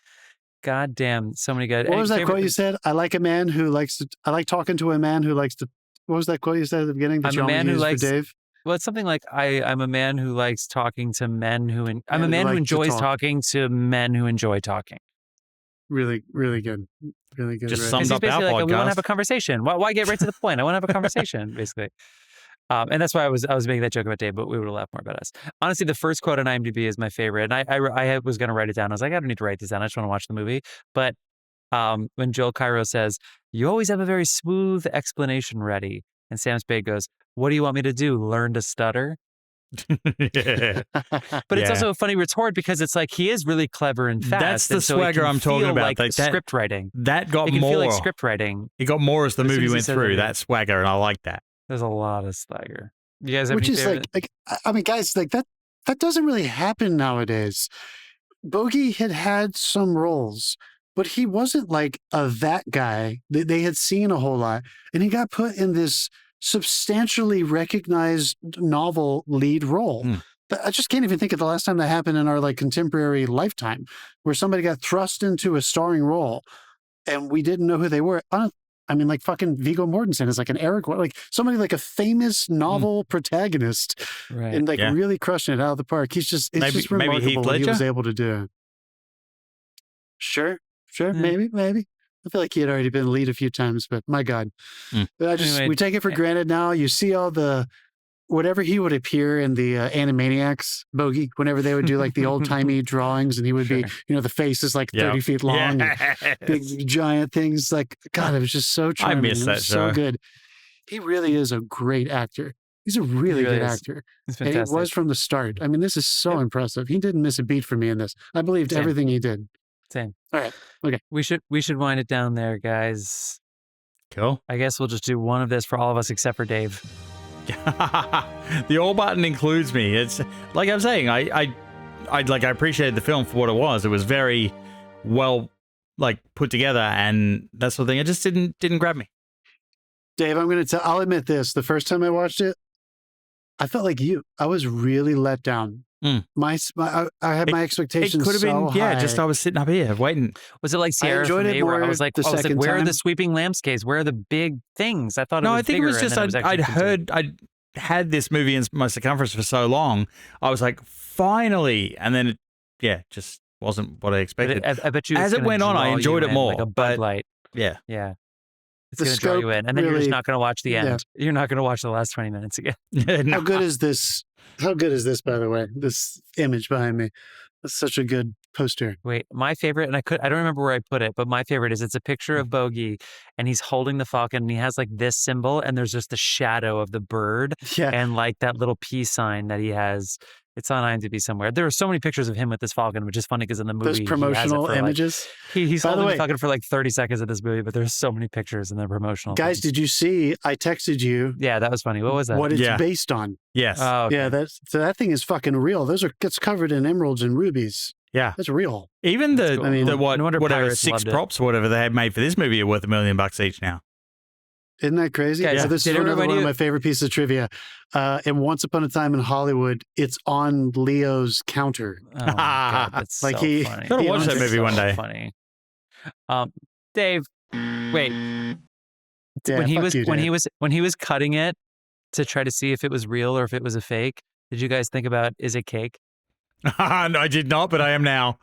God damn, so many good. What was that quote you said? I like talking to a man who likes to. What was that quote you said at the beginning? That I'm a man who likes for Dave. Well, it's something like I'm a man who likes talking to men who. I'm a man who enjoys talking to men who enjoy talking. Really, really good. Really good. Just summed up our like, podcast. We want to have a conversation. Why get right to the point? I want to have a conversation, basically. And that's why I was making that joke about Dave, but we would have laughed more about us. Honestly, the first quote on IMDb is my favorite. And I was going to write it down. I was like, I don't need to write this down. I just want to watch the movie. But when Joel Cairo says, "You always have a very smooth explanation ready," and Sam Spade goes, "What do you want me to do? Learn to stutter?" Yeah. But it's also a funny retort because it's like he is really clever and fast. That's the and so swagger I'm talking about. Like script writing. That got it can more. Feel like script writing. It got more as the movie went through. That swagger, and I like that. There's a lot of swagger. You guys have Which is like, I mean, guys, like that doesn't really happen nowadays. Bogey had some roles, but he wasn't like that guy. They had seen a whole lot, and he got put in this substantially recognized novel lead role. I just can't even think of the last time that happened in our like contemporary lifetime, where somebody got thrust into a starring role, and we didn't know who they were. I mean, like fucking Viggo Mortensen is like an Eric, like somebody like a famous novel protagonist, and like really crushing it out of the park. It's just remarkable what he was able to do. Sure, maybe. I feel like he had already been lead a few times, but my God, but we take it for granted now. You see all the whatever he would appear in the Animaniacs, Bogey, whenever they would do like the old timey drawings, and he would be, the face is like 30 feet long, and big giant things. Like, God, it was just so charming. I miss that show. So good. He really is a great actor. He's a really good actor. And he was from the start. I mean, this is so impressive. He didn't miss a beat for me in this. I believed everything he did. Same. All right. Okay. We should wind it down there, guys. Cool. I guess we'll just do one of this for all of us except for Dave. The all button includes me. It's like I'm saying, I appreciated the film for what it was. It was very well put together, and that sort of thing. It just didn't grab me. Dave, I'll admit this. The first time I watched it, I felt like you. I was really let down. I had my expectations. It could have been high. Just I was sitting up here waiting. Was it like Sierra for me, where I was like, where are the sweeping landscapes? Where are the big things? I thought it was I think it was just I'd had this movie in my circumference for so long. I was like, finally, and then it just wasn't what I expected. I bet you as it went on, I enjoyed it more. Like a Bud Light. Yeah. It's going to draw you in, and then you're just not going to watch the end. Yeah. You're not going to watch the last 20 minutes again. How good is this? How good is this, by the way? This image behind me. That's such a good poster. Wait, my favorite, and I don't remember where I put it, but my favorite is it's a picture of Bogey, and he's holding the Falcon, and he has like this symbol, and there's just the shadow of the bird, and like that little peace sign that he has. It's on IMDb somewhere. There are so many pictures of him with this Falcon, which is funny because in the movie, those promotional images. He's holding the Falcon for like 30 seconds of this movie, but there's so many pictures and they're promotional. Guys, did you see? I texted you. Yeah, that was funny. What was that? What it's based on? Yes. Oh, okay. Yeah, that thing is fucking real. It's covered in emeralds and rubies. Yeah, that's real. Even whatever 6 props or whatever they had made for this movie are worth $1 million each now. Isn't that crazy? Guys, So this is one of my favorite pieces of trivia. And Once Upon a Time in Hollywood, it's on Leo's counter. Oh my God, that's like so funny. Gotta watch that movie one day. Funny. Dave, wait. Yeah, when he was cutting it to try to see if it was real or if it was a fake, did you guys think about, is it cake? No, I did not, but I am now.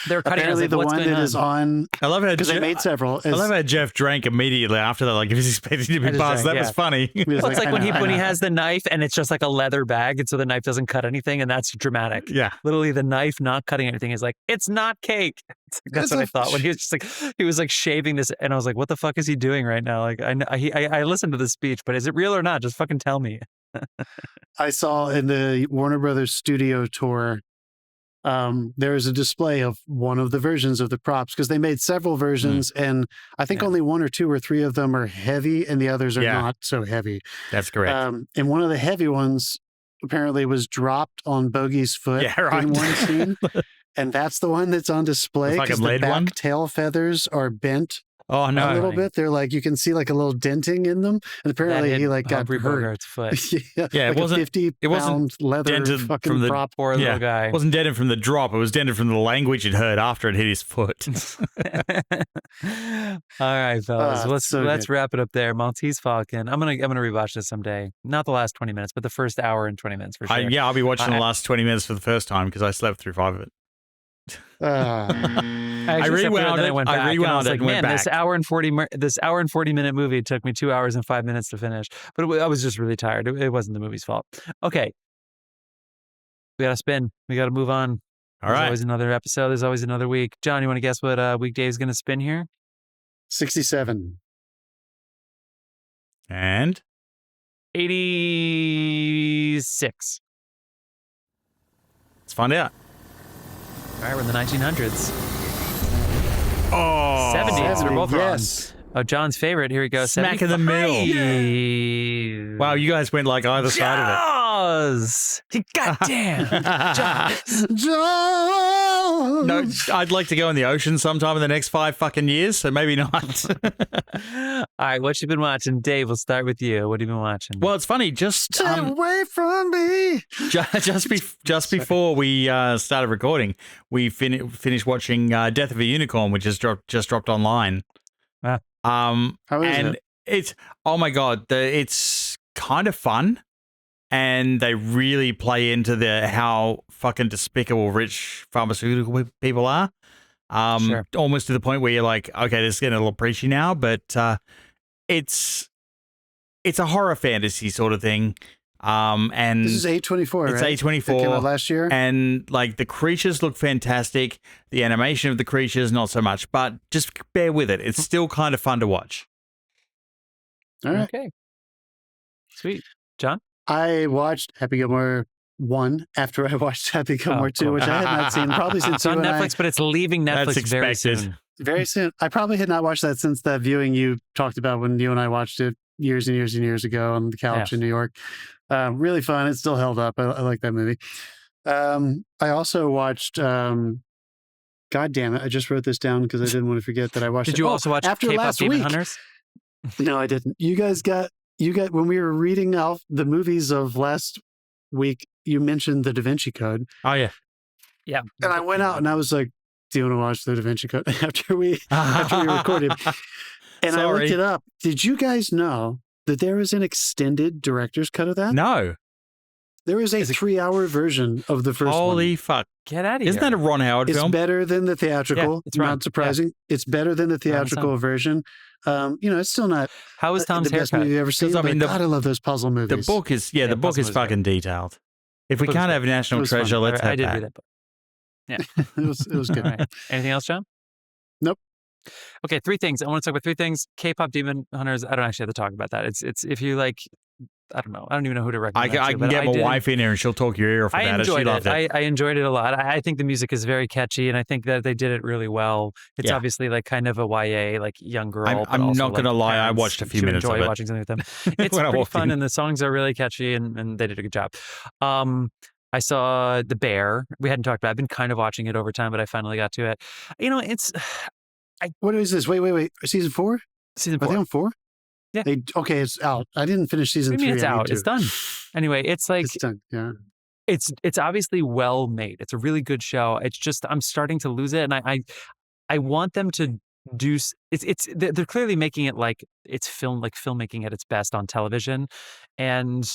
They're cutting apparently the one that is on. I love how because they made several. I love how Jeff drank immediately after that. Like if he's expecting to be buzzed, that was funny. Well, it's like when he has the knife and it's just like a leather bag, and so the knife doesn't cut anything, and that's dramatic. Yeah, literally the knife not cutting anything is like it's not cake. That's what I thought when he was like shaving this, and I was like, what the fuck is he doing right now? Like I listened to the speech, but is it real or not? Just fucking tell me. I saw in the Warner Brothers studio tour. there is a display of one of the versions of the props because they made several versions, and I think only 1 or 2 or 3 of them are heavy, and the others are not so heavy. That's correct. And one of the heavy ones apparently was dropped on Bogey's foot in one scene, and that's the one that's on display because the back tail feathers are bent. Oh no! A little bit. They're like you can see like a little denting in them, and apparently he like got Humphrey hurt. Bogart's foot. Like it wasn't 50-pound leather dented fucking from the prop. Poor little guy. It wasn't dented from the drop. It was dented from the language it heard after it hit his foot. All right, fellas. Let's wrap it up there. Maltese Falcon. I'm gonna rewatch this someday. Not the last 20 minutes, but the first hour and 20 minutes for sure. I'll be watching the last 20 minutes for the first time because I slept through 5 of it. I rewound it. Like, man, this hour and 40 minute movie took me 2 hours and 5 minutes to finish. But I was just really tired. It wasn't the movie's fault. Okay, we got to spin. We got to move on. There's always another episode. There's always another week. John, you want to guess what week Dave's going to spin here? 67 and 86. Let's find out. All right, we're in the 1900s. Oh, 70s. We're both wrong. Yes. Oh, John's favorite. Here we go. Smack in the middle. Wow, you guys went like either side of it. Jaws! Goddamn! Jaws! Jaws! No, I'd like to go in the ocean sometime in the next 5 fucking years, so maybe not. All right, what you been watching? Dave, we'll start with you. What have you been watching? Well, it's funny. Just Stay away from me. just before we started recording, we finished watching Death of a Unicorn, which just dropped online. How is it? It's oh my god, it's kind of fun, and they really play into how fucking despicable rich pharmaceutical people are. Almost to the point where you're like, okay, this is getting a little preachy now, but it's a horror fantasy sort of thing. And this is A24, it's right? A24. That came out last year. And like the creatures look fantastic. The animation of the creatures, not so much, but just bear with it. It's still kind of fun to watch. All right. Okay. Sweet. John? I watched Happy Gilmore 1 after I watched Happy Gilmore 2, cool. which I had not seen probably since it's on Netflix, but it's leaving Netflix very soon. Very soon. I probably had not watched that since that viewing you talked about when you and I watched it years and years and years ago on the couch in New York. Really fun. It's still held up. I like that movie. I also watched, God damn it, I just wrote this down because I didn't want to forget that I watched Did you also watch after K-pop last Demon week? Hunters? No, I didn't. You got when we were reading out the movies of last week, you mentioned the Da Vinci Code. Oh, yeah. Yeah. And I went out and I was like, do you want to watch the Da Vinci Code after we recorded? And I looked it up. Did you guys know that there is an extended director's cut of that? No. There is a 3-hour version of the first one. Holy fuck. Get out of here. Isn't that a Ron Howard film? It's better than the theatrical. Yeah, it's right. Not surprising. Yeah. It's better than the theatrical version. It's still not How was Tom's the best haircut? movie you've ever seen. I mean, God, I love those puzzle movies. The book is, the book is fucking detailed. If we can't have National Treasure, let's have that. I did read that book. Yeah. it was good. All right. Anything else, John? Nope. Okay, 3 things. I want to talk about 3 things. K-pop Demon Hunters. I don't actually have to talk about that. It's if you like, I don't know. I don't even know who to recommend. I can get my wife in here and she'll talk your ear off about it. She loved it. I enjoyed it a lot. I think the music is very catchy, and I think that they did it really well. It's obviously like kind of a YA, like young girl. I'm not going to lie. I watched a few minutes of it. Watching something with them. It's pretty fun, and the songs are really catchy, and they did a good job. I saw The Bear. We hadn't talked about it. I've been kind of watching it over time, but I finally got to it. It's... What is this? Wait. Season 4? Season 4. Are they on 4? Yeah. Okay, it's out. I didn't finish season 3. It's out. It's done. Anyway, it's like... It's done, yeah. It's obviously well made. It's a really good show. It's just, I'm starting to lose it, and I want them to do... They're clearly making it like it's filmmaking at its best on television, and...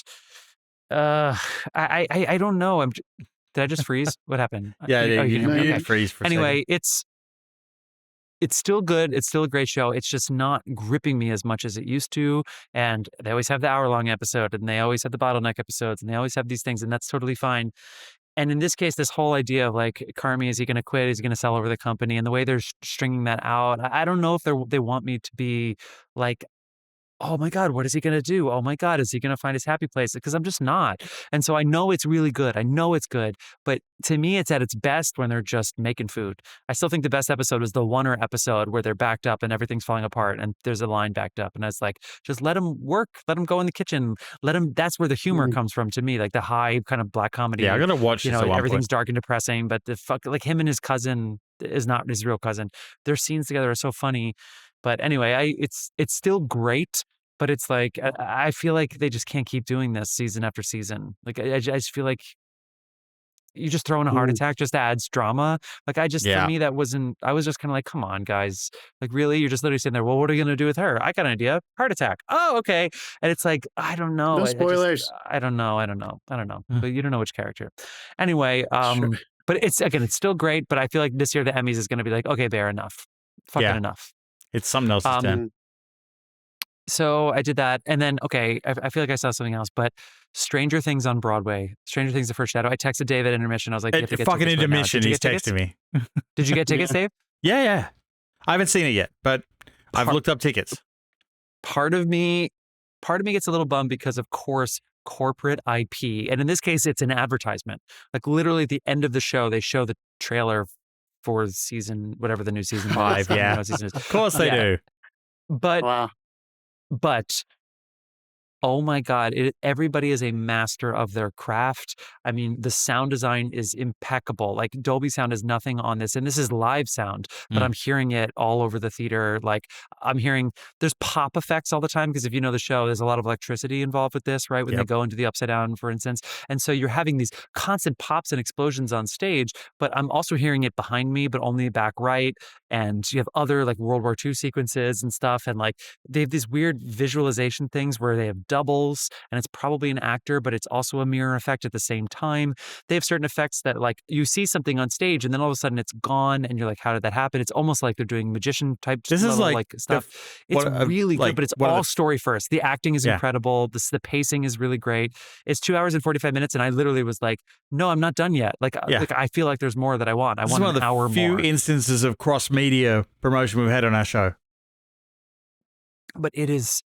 I don't know. Did I just freeze? What happened? You did freeze for a second. Anyway, it's still good. It's still a great show. It's just not gripping me as much as it used to. And they always have the hour-long episode, and they always have the bottleneck episodes, and they always have these things, and that's totally fine. And in this case, this whole idea of like, Carmi, is he going to quit? Is he going to sell over the company? And the way they're stringing that out, I don't know if they want me to be like oh my God, what is he going to do? Oh my God, is he going to find his happy place? Because I'm just not. And so I know it's really good. I know it's good. But to me, it's at its best when they're just making food. I still think the best episode was the Oner episode where they're backed up and everything's falling apart and there's a line backed up. And I was like, just let him work. Let him go in the kitchen. Let him. That's where the humor comes from to me, like the high kind of black comedy. Yeah, I got to watch this at one everything's point. dark and depressing, but like him and his cousin is not his real cousin. Their scenes together are so funny. But anyway, it's still great. But it's like, I feel like they just can't keep doing this season after season. Like, I just feel like you just throw in a heart attack just adds drama. Like, for me, I was just kind of like, come on, guys. Like, really? You're just literally sitting there, well, what are you going to do with her? I got an idea. Heart attack. Oh, okay. And it's like, I don't know. No spoilers. I don't know. But you don't know which character. Anyway, but it's still great. But I feel like this year the Emmys is going to be like, okay, Bear, enough. Fucking enough. It's something else's turn. So I did that. And then, okay, I feel like I saw something else, but Stranger Things on Broadway, Stranger Things The First Shadow. I texted Dave at intermission. I was like, you have to get fucking intermission. Right, he's texting me. Did you get tickets, Dave? Yeah. I haven't seen it yet, but I've looked up tickets. Part of me gets a little bummed because, of course, corporate IP. And in this case, it's an advertisement. Like literally at the end of the show, they show the trailer for season, whatever the new season 5. Yeah. Season is. Of course they do. But wow. But, oh my God, everybody is a master of their craft. I mean, the sound design is impeccable. Like Dolby Sound is nothing on this. And this is live sound, but I'm hearing it all over the theater. Like I'm hearing, there's pop effects all the time. Because if you know the show, there's a lot of electricity involved with this, right? When they go into the Upside Down, for instance. And so you're having these constant pops and explosions on stage, but I'm also hearing it behind me, but only back right. And you have other like World War II sequences and stuff. And like they have these weird visualization things where they have doubles and it's probably an actor, but it's also a mirror effect at the same time. They have certain effects that like you see something on stage and then all of a sudden it's gone and you're like, how did that happen? It's almost like they're doing magician type like stuff. It's really good, but it's all story first. The acting is incredible. The pacing is really great. It's 2 hours and 45 minutes. And I literally was like, no, I'm not done yet. Like I feel like there's more that I want. I want an hour more. This is one of the few instances of cross-media promotion we've had on our show. But it is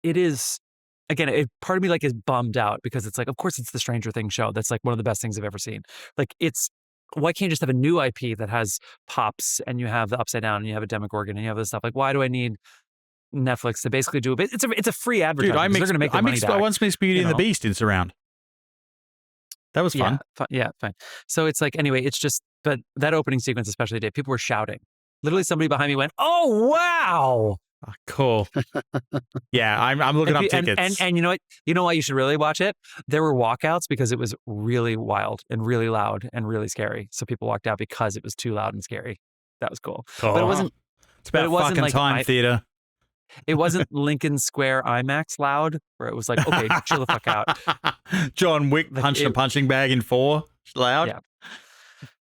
again, part of me like is bummed out because it's like, of course it's the Stranger Things show. That's like one of the best things I've ever seen. Like why can't you just have a new IP that has pops and you have the Upside Down and you have a Demogorgon and you have this stuff? Like, why do I need Netflix to basically do it? It's a free advertisement. They're going to make their money back. I once mixed Beauty and the Beast in surround. That was fun. Yeah, fine. So it's like, anyway, it's just, but that opening sequence, especially today, people were shouting. Literally somebody behind me went, oh, wow. Oh, cool. Yeah, I'm looking up tickets. And you know what? You know why you should really watch it? There were walkouts because it was really wild and really loud and really scary. So people walked out because it was too loud and scary. That was cool. Oh. But it wasn't. It's about fucking like time theater. It wasn't Lincoln Square IMAX loud, where it was like, okay, chill the fuck out. John Wick punched a punching bag in 4 loud. Yeah.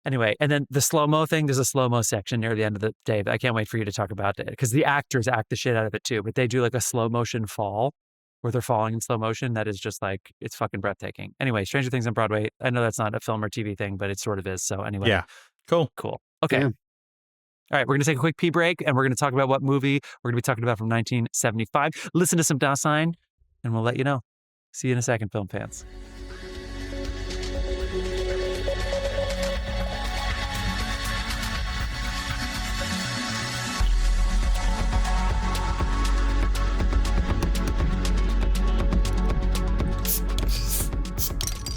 Anyway, and then the slow-mo thing, there's a slow-mo section near the end of the day. I can't wait for you to talk about it because the actors act the shit out of it too. But they do like a slow motion fall where they're falling in slow motion. That is just like, it's fucking breathtaking. Anyway, Stranger Things on Broadway. I know that's not a film or TV thing, but it sort of is. So anyway. Yeah. Cool. Okay. Yeah. All right, we're going to take a quick pee break and we're going to talk about what movie we're going to be talking about from 1975. Listen to some Dasein and we'll let you know. See you in a second, film fans.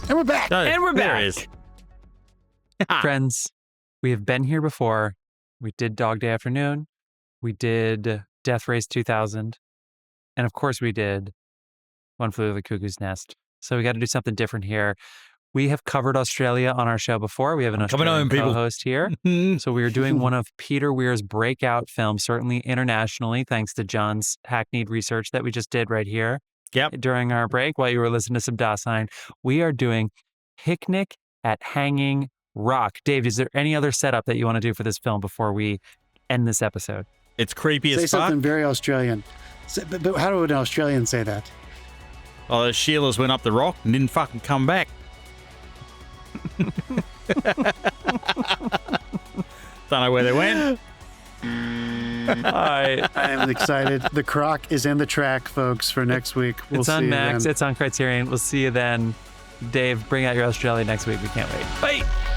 And we're back. And we're there back. It is. Friends, we have been here before. We did Dog Day Afternoon. We did Death Race 2000. And of course we did One Flew Over the Cuckoo's Nest. So we got to do something different here. We have covered Australia on our show before. We have an Australian co-host here. So we are doing one of Peter Weir's breakout films, certainly internationally, thanks to John's hackneyed research that we just did right here. Yep. During our break, while you were listening to some Dasein, we are doing Picnic at Hanging Rock. Dave, is there any other setup that you want to do for this film before we end this episode? It's creepy as fuck. Say something very Australian. But how would an Australian say that? Oh, the Sheilas went up the rock and didn't fucking come back. Don't know where they went. right. I am excited. The Croc is in the track, folks, for next week. We'll it's see on you Max. then. It's on Criterion. We'll see you then. Dave, bring out your Australia next week. We can't wait. Bye.